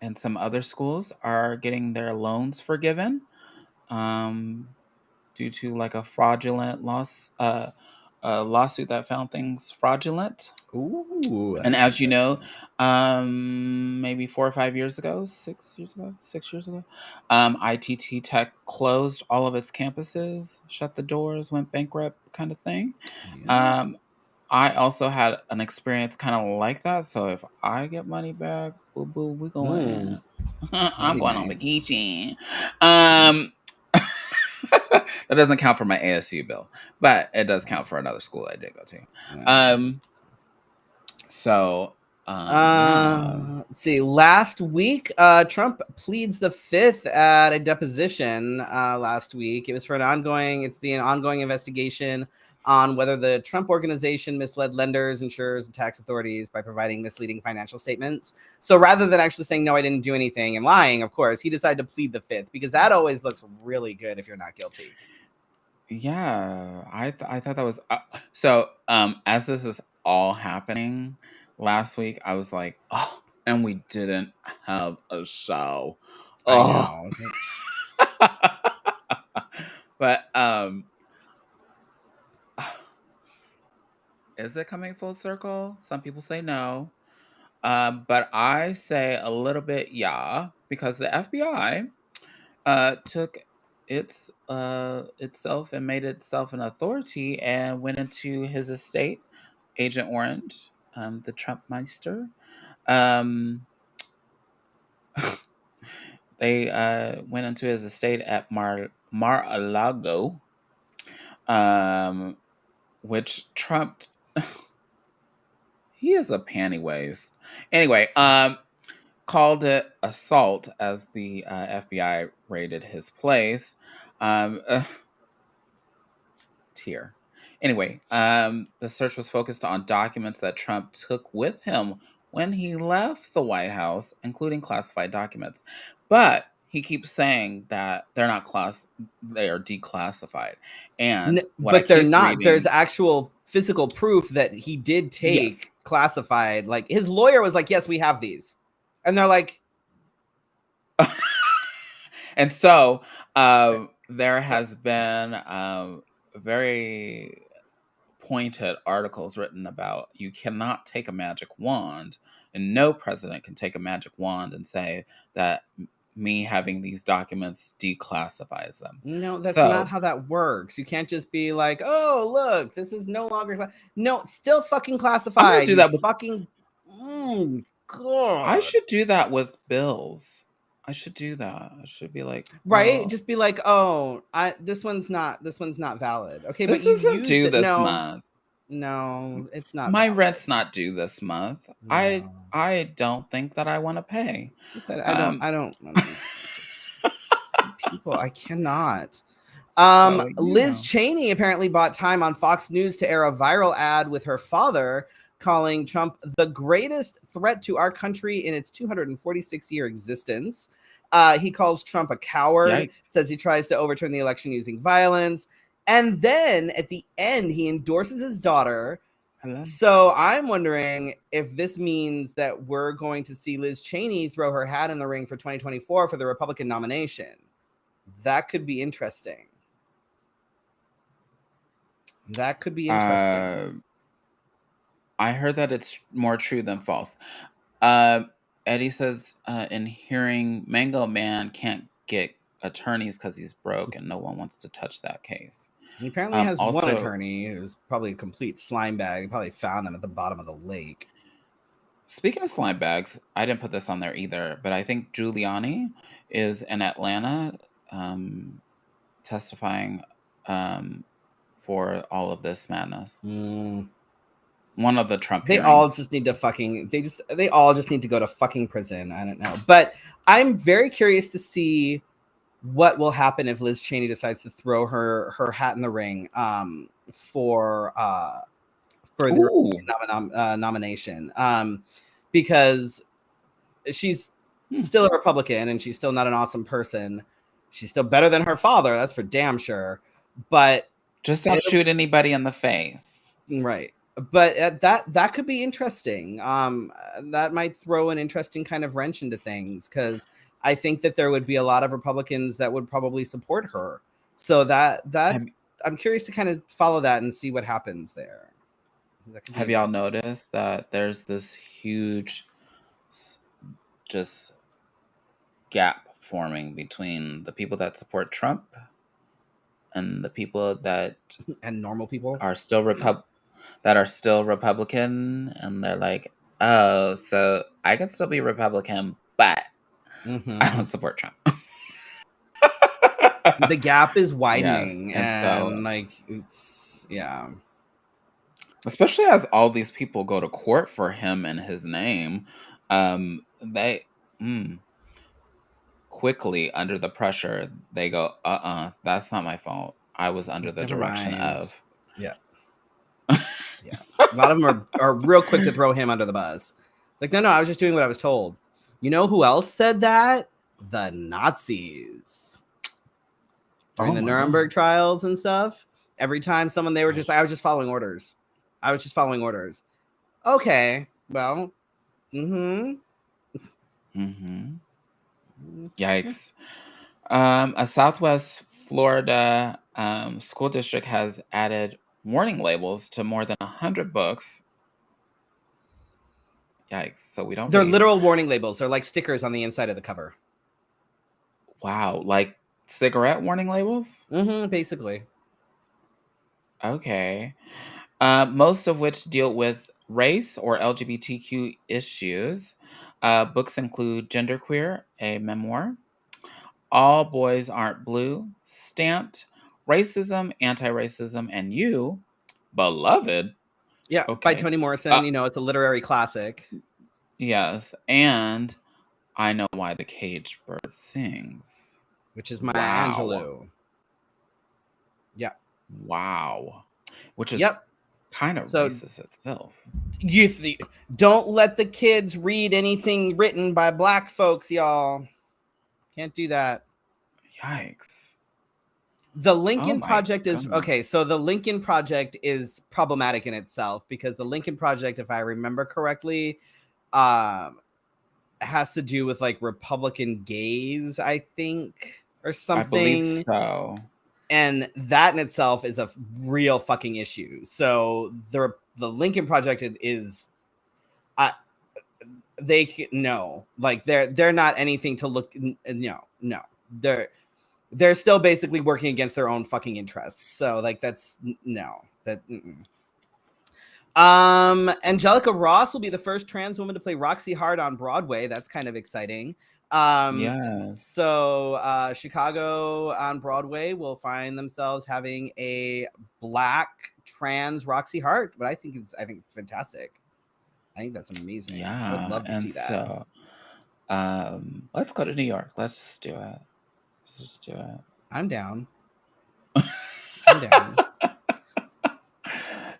and some other schools are getting their loans forgiven due to like a fraudulent lawsuit that found things fraudulent. Ooh, And as you know, maybe 4 or 5 years ago, 6 years ago, ITT Tech closed all of its campuses, shut the doors, went bankrupt, kind of thing. yeah. I also had an experience kind of like that. So if I get money back, boo boo, we going. I'm going on vacation. That doesn't count for my ASU bill, but it does count for another school I did go to. So yeah. Let's see. Last week, Trump pleads the fifth at a deposition. Last week, it was for an ongoing investigation on whether the Trump organization misled lenders, insurers, and tax authorities by providing misleading financial statements. So rather than actually saying no, I didn't do anything and lying, of course, he decided to plead the fifth because that always looks really good if you're not guilty. Yeah, I thought that was so. As this is all happening last week, I was like, oh, and we didn't have a show. Oh, I know. But is it coming full circle? Some people say no, but I say a little bit yeah, because the FBI took itself and made itself an authority and went into his estate, Agent Orange, the Trump Meister. They went into his estate at Mar-a-Lago, which Trump he is a panty waist. Anyway, called it assault as the FBI raided his place. Tear. Anyway, the search was focused on documents that Trump took with him when he left the White House, including classified documents. But he keeps saying that they're not they are declassified. And but they're not. There's actual physical proof that he did take classified. Like his lawyer was like, yes, we have these. And they're like, and so there has been very pointed articles written about you cannot take a magic wand, and no president can take a magic wand and say that me having these documents declassifies them. No, that's not how that works. You can't just be like, oh, look, this is no longer no, still fucking classified. I'm gonna do that with fucking God. I should do that with bills. I should do that. I should be like, right, just be like, oh, this one's not valid. Okay, this but you isn't due this month. No, it's not. My valid. rent's not due this month. No. I don't think that I want to pay. Just said I don't. People, I cannot. Liz Cheney apparently bought time on Fox News to air a viral ad with her father calling Trump the greatest threat to our country in its 246-year existence. He calls Trump a coward, Yikes. Says he tries to overturn the election using violence. And then at the end, he endorses his daughter. Hello. So I'm wondering if this means that we're going to see Liz Cheney throw her hat in the ring for 2024 for the Republican nomination. That could be interesting. I heard that it's more true than false. Eddie says in hearing Mango Man can't get attorneys because he's broke and no one wants to touch that case. He apparently has one attorney who's probably a complete slime bag. He probably found them at the bottom of the lake. Speaking of slime bags, I didn't put this on there either, but I think Giuliani is in Atlanta testifying for all of this madness. One of the Trump They hearings. all just need to they all just need to go to fucking prison. I don't know. But I'm very curious to see what will happen if Liz Cheney decides to throw her hat in the ring for the nomination. Because she's still a Republican and she's still not an awesome person. She's still better than her father, that's for damn sure. But just don't shoot anybody in the face. Right. But that could be interesting. That might throw an interesting kind of wrench into things, because I think that there would be a lot of Republicans that would probably support her. So that I'm curious to kind of follow that and see what happens there. Have y'all noticed that there's this huge just gap forming between the people that support Trump and the people that and normal people are still Republican, and they're like, oh, so I can still be Republican, but I don't support Trump. The gap is widening, yes, and so, like it's especially as all these people go to court for him and his name, they quickly, under the pressure, they go, that's not my fault. I was under the direction of. Yeah. A lot of them are real quick to throw him under the bus. It's like, no, I was just doing what I was told. You know who else said that? The Nazis. During the Nuremberg trials and stuff. Every time they were just like, I was just following orders. Okay, well, Yikes. A Southwest Florida school district has added warning labels to more than 100 books. Yikes. So we don't They're read. literal warning labels. They're like stickers on the inside of the cover. Wow. Like cigarette warning labels? Basically. Okay. Most of which deal with race or LGBTQ issues. Books include Genderqueer, a memoir, All Boys Aren't Blue, Stamped, Racism, Anti-Racism, and You, Beloved. Yeah, by Toni Morrison. It's a literary classic. Yes, and I Know Why the Caged Bird Sings, which is Maya Angelou. Yeah. Wow. Which is kind of racist itself. Don't let the kids read anything written by Black folks, y'all. Can't do that. Yikes. The Lincoln Project is okay. So the Lincoln Project is problematic in itself, because the Lincoln Project, if I remember correctly, has to do with like Republican gays, I think, or something. I believe so. And that in itself is a real fucking issue. So the Lincoln Project is, they're not anything to look. No, they're still basically working against their own fucking interests. So like that's no. Angelica Ross will be the first trans woman to play Roxy Hart on Broadway. That's kind of exciting. So Chicago on Broadway will find themselves having a Black trans Roxy Hart, but I think it's fantastic. I think that's amazing. Yeah, I would love to see that. So, let's go to New York. Let's just do it. I'm down.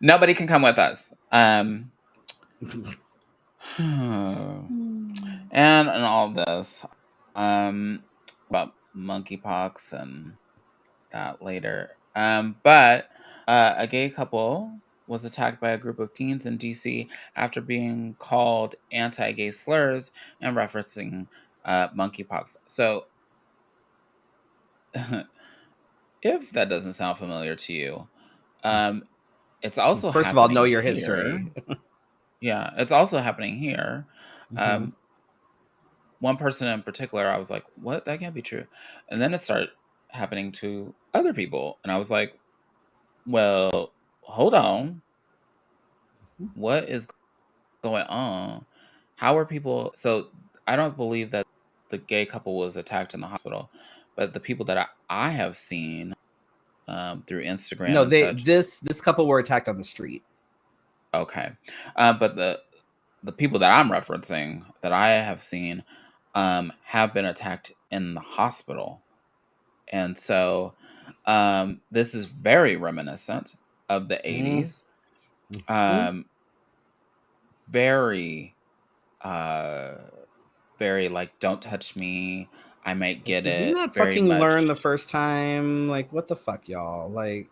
Nobody can come with us. And all this about monkeypox and that later. But a gay couple was attacked by a group of teens in DC after being called anti-gay slurs and referencing monkeypox. So if that doesn't sound familiar to you, it's also first of all, know your history. Yeah, it's also happening here. One person in particular, I was like, what? That can't be true. And then it started happening to other people. And I was like, well, hold on. What is going on? How are people? So I don't believe that the gay couple was attacked in the hospital, but the people that I have seen through Instagram. No, this couple were attacked on the street. Okay. But the people that I'm referencing that I have seen have been attacked in the hospital. And so this is very reminiscent of the Mm. 80s. Very uh very like don't touch me, I might get Did we it, not very fucking learn the much. first time? Like, what the fuck, y'all? Like,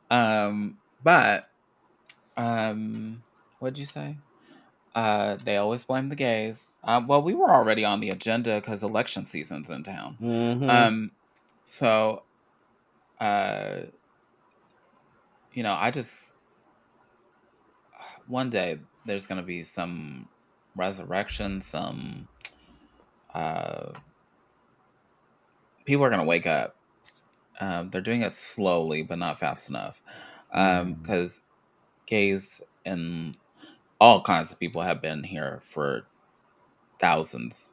But what'd you say? They always blame the gays. Well, we were already on the agenda because election season's in town. mm-hmm. So uh I just one day there's gonna be some resurrection, some uh people are gonna wake up. They're doing it slowly, but not fast enough. Because gays and all kinds of people have been here for thousands,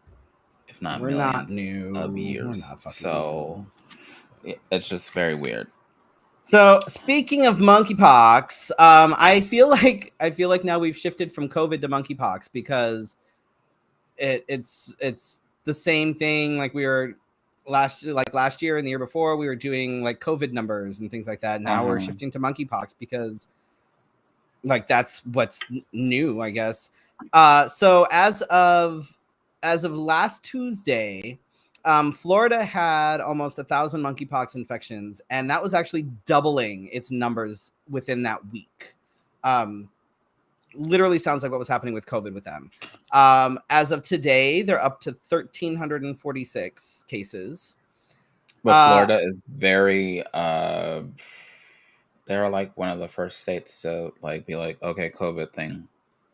if not We're not millions new. of We're years. not fucking So new. it's just very weird. So speaking of monkeypox, I feel like now we've shifted from COVID to monkeypox because it's the same thing. Like we were last year and the year before, we were doing like COVID numbers and things like that. Now we're Uh-huh. shifting to monkeypox because like that's what's new, I guess. So as of last Tuesday, Florida had almost 1,000 monkeypox infections, and that was actually doubling its numbers within that week. Literally sounds like what was happening with COVID with them. As of today, they're up to 1,346 cases. But Florida is very they're like one of the first states to like be like, okay, COVID thing.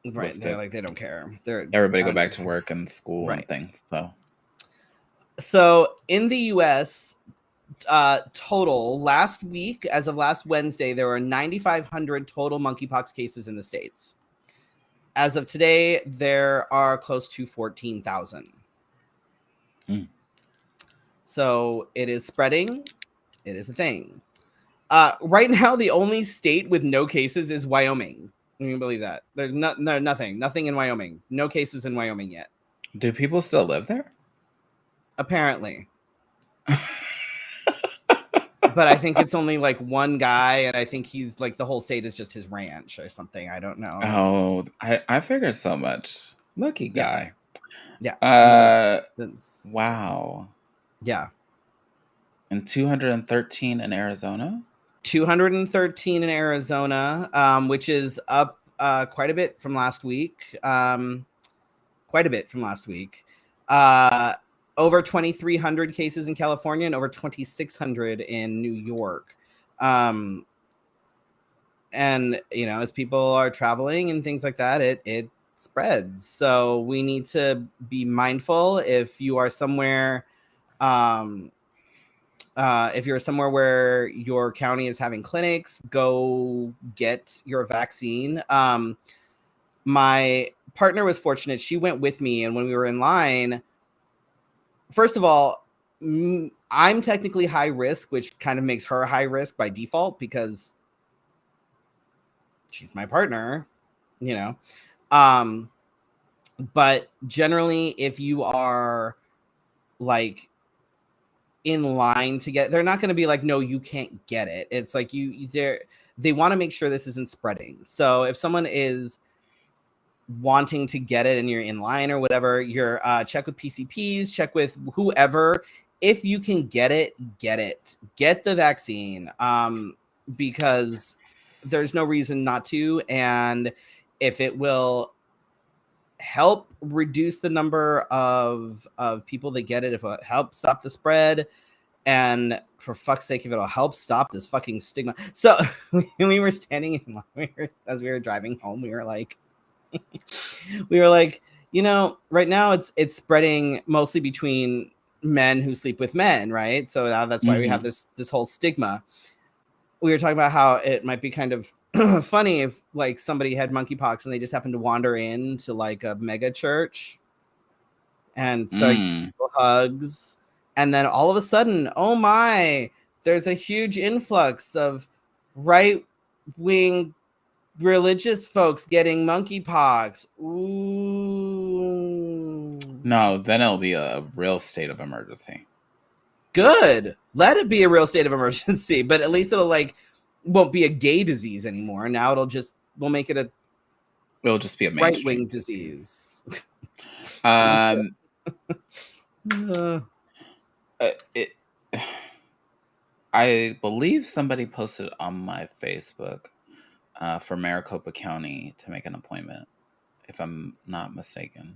Right. Lifted. They're like, they don't care. Everybody go back to work and school right. and things. So in the US, total last week, as of last Wednesday, there were 9,500 total monkeypox cases in the States. As of today, there are close to 14,000. So it is spreading. It is a thing. Right now, the only state with no cases is Wyoming. Can you believe that? There's nothing in Wyoming. No cases in Wyoming yet. Do people still live there? Apparently. But I think it's only like one guy, and I think he's like the whole state is just his ranch or something. I don't know. Oh, I figured so much. Lucky guy. Yeah. That's wow. Yeah. And 213 in Arizona? 213 in Arizona, which is up quite a bit from last week. Over 2,300 cases in California and over 2,600 in New York. And, as people are traveling and things like that, it spreads. So we need to be mindful. If you are somewhere, where your county is having clinics, go get your vaccine. My partner was fortunate. She went with me. And when we were in line, first of all, I'm technically high risk, which kind of makes her high risk by default because she's my partner, But generally, if you are like in line to get, they're not going to be like, no, you can't get it. It's like they want to make sure this isn't spreading. So if someone is wanting to get it and you're in line or whatever, you're check with PCPs, check with whoever. If you can get it, get the vaccine, because there's no reason not to. And if it will help reduce the number of people that get it, if it helps stop the spread, and for fuck's sake, if it'll help stop this fucking stigma. So we were standing in line, as we were driving home, we were like, right now it's spreading mostly between men who sleep with men, right? So now that's why we have this whole stigma. We were talking about how it might be kind of funny if like somebody had monkeypox and they just happened to wander into like a mega church and so hugs, and then all of a sudden, oh my, there's a huge influx of right-wing religious folks getting monkeypox. Ooh. No, then it'll be a real state of emergency. Good. Let it be a real state of emergency, but at least it'll won't be a gay disease anymore. Now we'll make it a It'll just be a right mainstream wing disease. Um, Uh, I believe somebody posted on my Facebook for Maricopa County to make an appointment, if I'm not mistaken.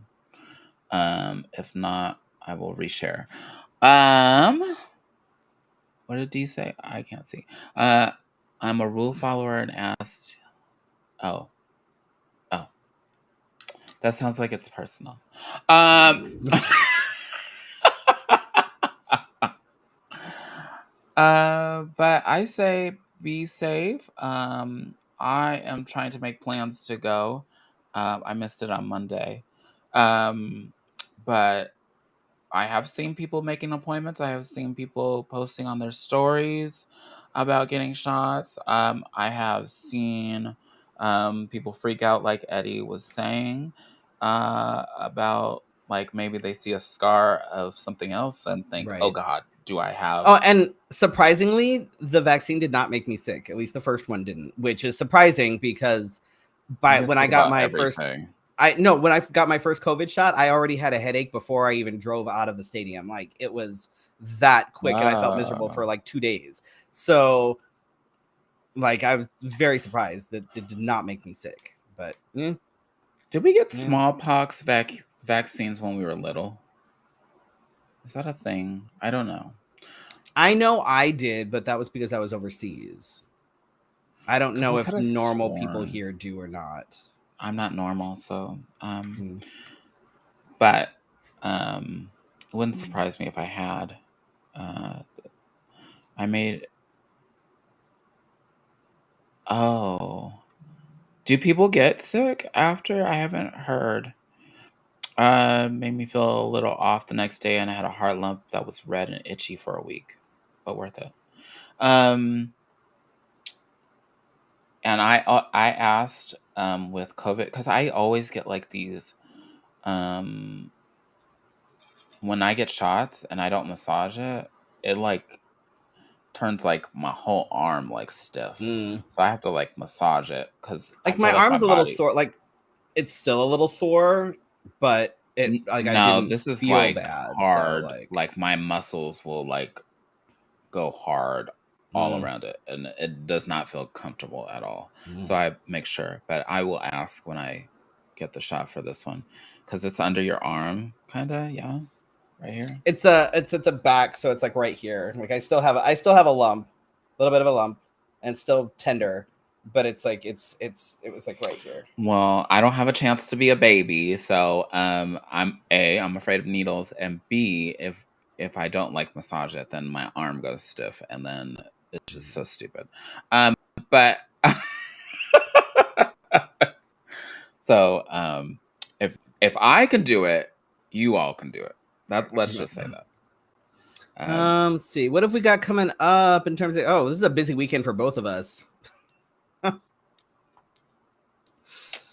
If not, I will reshare. What did D say? I can't see. I'm a rule follower and asked. Oh, that sounds like it's personal. But I say be safe. I am trying to make plans to go. I missed it on Monday. But I have seen people making appointments. I have seen people posting on their stories about getting shots. I have seen people freak out, like Eddie was saying, about like maybe they see a scar of something else and think, oh right. God, do I have. Oh, and surprisingly, the vaccine did not make me sick. At least the first one didn't, which is surprising because when I got my first when I got my first COVID shot, I already had a headache before I even drove out of the stadium. Like it was that quick, and I felt miserable for like 2 days. So, like, I was very surprised that it did not make me sick. But did we get smallpox vaccines when we were little? Is that a thing? I don't know. I know I did, but that was because I was overseas. I don't know if normal people here do or not. I'm not normal, so but it wouldn't surprise me if I had. I made. Oh, do people get sick after? I haven't heard. Made me feel a little off the next day, and I had a heart lump that was red and itchy for a week, but worth it. And I asked with COVID, because I always get like these when I get shots and I don't massage it, it like turns like my whole arm like stiff. So I have to like massage it because like my arm's a little sore. Like it's still a little sore, but it like I didn't this is feel like bad. hard. So, like my muscles will like go hard all around it, and it does not feel comfortable at all. So I make sure, but I will ask when I get the shot for this one because it's under your arm, kind of. Yeah, right here. It's at the back, so it's like right here. Like I still have a lump, a little bit of a lump, and it's still tender, but it's like it was like right here. Well, I don't have a chance to be a baby, so I'm afraid of needles, and B, if I don't like massage it, then my arm goes stiff, and then it's just so stupid. But so if I can do it, you all can do it. Let's just say that. Let's see. What have we got coming up in terms of? Oh, this is a busy weekend for both of us. So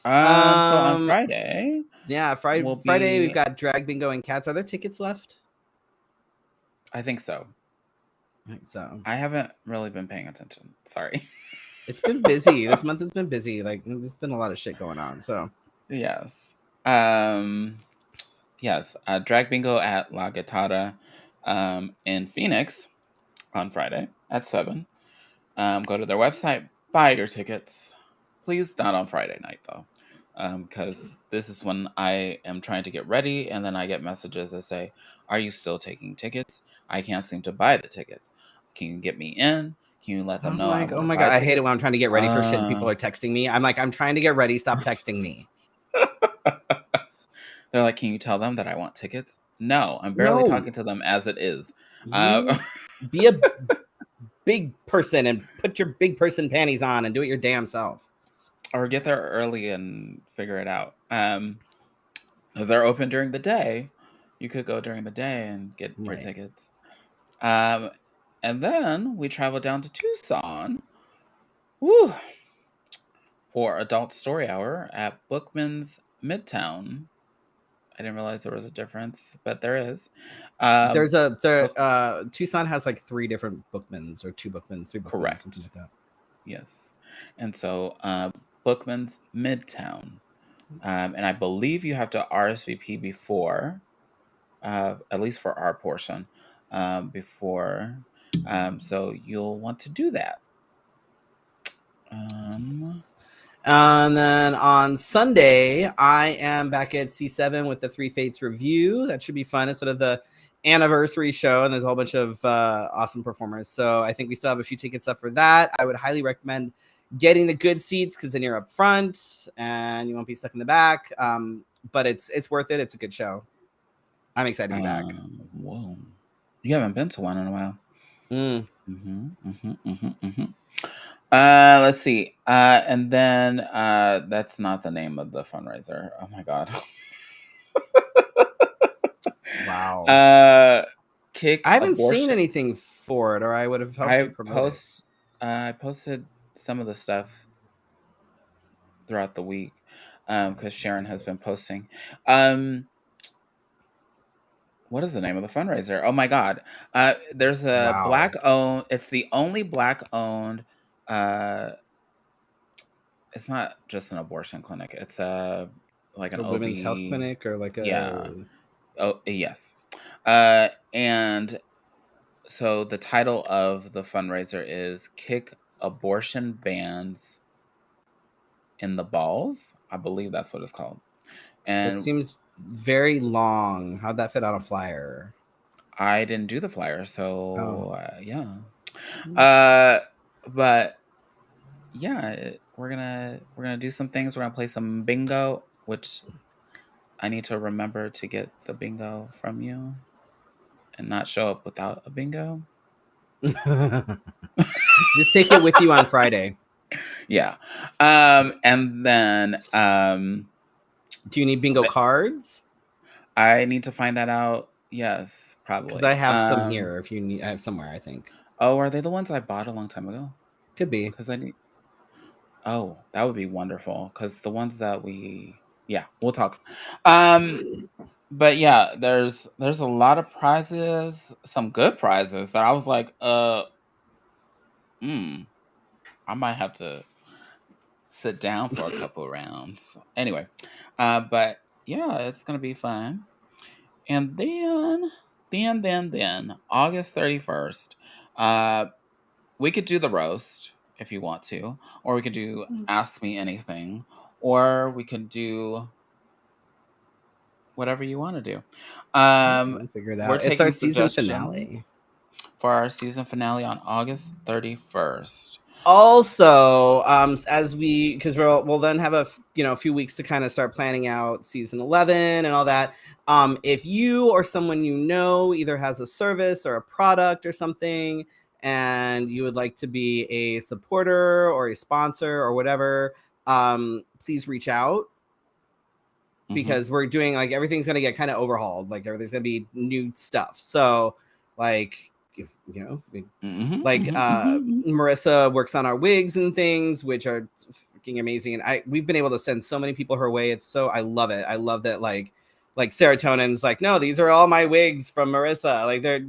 on Friday, Friday we've got drag bingo and cats. Are there tickets left? I think so. I haven't really been paying attention. Sorry. It's been busy. This month has been busy. Like there's been a lot of shit going on. So yes. Yes. Drag bingo at La Guitarra in Phoenix on Friday at 7. Go to their website, buy your tickets. Please not on Friday night though. Because this is when I am trying to get ready, and then I get messages that say, "Are you still taking tickets? I can't seem to buy the tickets. Can you get me in? Can you let them know?" Like, oh my God, I hate it when I'm trying to get ready for shit and people are texting me. I'm like, I'm trying to get ready. Stop texting me. They're like, "Can you tell them that I want tickets?" No, I'm barely talking to them as it is. Be a big person and put your big person panties on and do it your damn self. Or get there early and figure it out. Because they're open during the day. You could go during the day and get your tickets. And then we travel down to Tucson. Woo! for Adult Story Hour at Bookman's Midtown. I didn't realize there was a difference, but there is. Tucson has like 3 different Bookmans, or 2 Bookmans, 3 Bookmans, something like Correct. that. Yes. And so Bookman's Midtown. And I believe you have to RSVP before, at least for our portion, before. So you'll want to do that. And then on Sunday, I am back at C7 with the Three Fates review. That should be fun. It's sort of the anniversary show, and there's a whole bunch of awesome performers. So I think we still have a few tickets up for that. I would highly recommend getting the good seats, because then you're up front and you won't be stuck in the back. But it's worth it. It's a good show. I'm excited to be back. Whoa. You haven't been to one in a while. Let's see. And then that's not the name of the fundraiser. Oh my God. Wow. I haven't seen anything for it, or I would have helped you promote it. I posted some of the stuff throughout the week because Sharon has been posting. What is the name of the fundraiser? Oh my God. There's a Black-owned, it's the only Black-owned, it's not just an abortion clinic. It's like an women's health clinic, or like a... Yeah. Oh, yes. And so the title of the fundraiser is Kick Abortion Bans in the Balls. I believe that's what it's called. And it seems very long. How'd that fit on a flyer? I didn't do the flyer, so yeah. But yeah, we're gonna do some things. We're gonna play some bingo, which I need to remember to get the bingo from you and not show up without a bingo. Just take it with you on Friday. Yeah. And then do you need bingo cards? I need to find that out. Yes, probably. Because I have some here. If you need, I have somewhere, I think. Oh, are they the ones I bought a long time ago? Could be. Because I need... Oh, that would be wonderful. Because the ones that yeah, we'll talk. But yeah, there's a lot of prizes, some good prizes that I was like, I might have to sit down for a couple of rounds. Anyway, but yeah, it's gonna be fun. And then August 31st, we could do the roast if you want to, or we could do Ask Me Anything, or we could do whatever you want to do. Figure it out. It's our season finale. For our season finale on August 31st. Also, as because we'll then have a few weeks to kind of start planning out season 11 and all that. If you or someone you know either has a service or a product or something, and you would like to be a supporter or a sponsor or whatever, please reach out. Because we're doing, like, everything's going to get kind of overhauled. Like, everything's going to be new stuff. So, like, if, Marissa works on our wigs and things, which are freaking amazing. And we've been able to send so many people her way. I love it. I love that, like Serotonin's like, no, these are all my wigs from Marissa. Like, they're,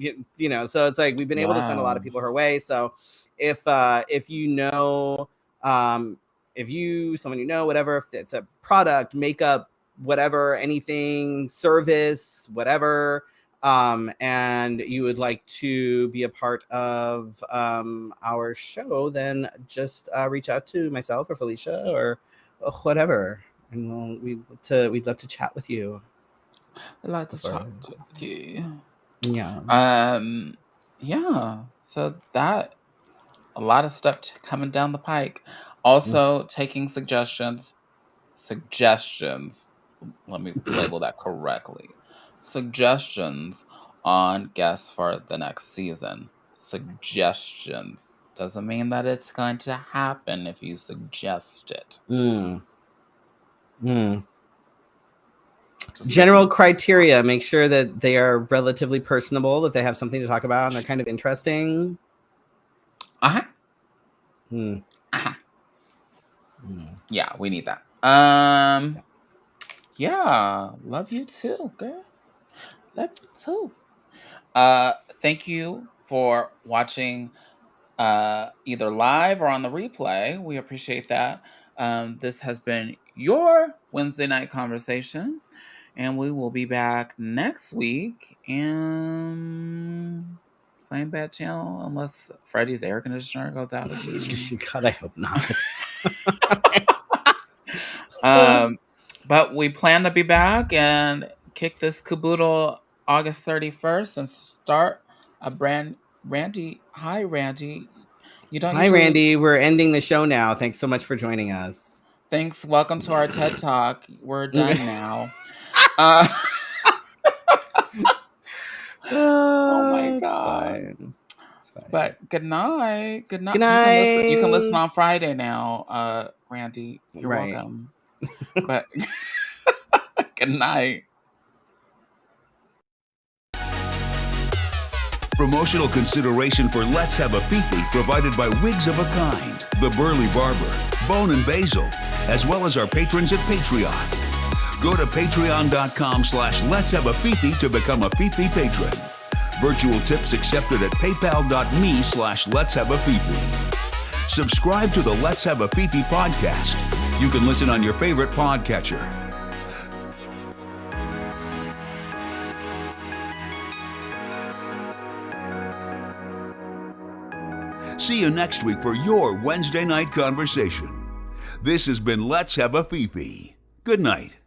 so it's like, we've been able to send a lot of people her way. So if you know, someone whatever, if it's a product, makeup, whatever, anything, service, whatever, and you would like to be a part of our show, then just reach out to myself or Felicia or whatever, and we'd love to chat with you. I'd like to chat with you. Yeah. Yeah. So that, a lot of stuff coming down the pike. Also taking suggestions. Let me label that correctly. Suggestions on guests for the next season. Suggestions. Doesn't mean that it's going to happen if you suggest it. General criteria: make sure that they are relatively personable, that they have something to talk about, and they're kind of interesting. Yeah, we need that. Yeah, love you too, girl. Love you too. Thank you for watching either live or on the replay. We appreciate that. This has been your Wednesday night conversation, and we will be back next week. And same bad channel, unless Freddy's air conditioner goes out again. God, I hope not. But we plan to be back and kick this caboodle August 31st and start a brand. Randy, hi Randy. You don't Hi, usually. Randy. We're ending the show now. Thanks so much for joining us. Thanks. Welcome to our TED Talk. We're done now. Oh my God. It's fine. But good night. Good night. Good night. You can listen on Friday now, Randy. You're Right. welcome. But good night. Promotional consideration for Let's Have a Fefe provided by Wigs of a Kind, The Burly Barber, Bone and Basil, as well as our patrons at Patreon. Go to patreon.com/Let's Have a Fefe to become a Fefe patron. Virtual tips accepted at paypal.me/Let's Have a Fefe. Subscribe to the Let's Have a Fefe podcast. You can listen on your favorite podcatcher. See you next week for your Wednesday night conversation. This has been Let's Have a Fefe. Good night.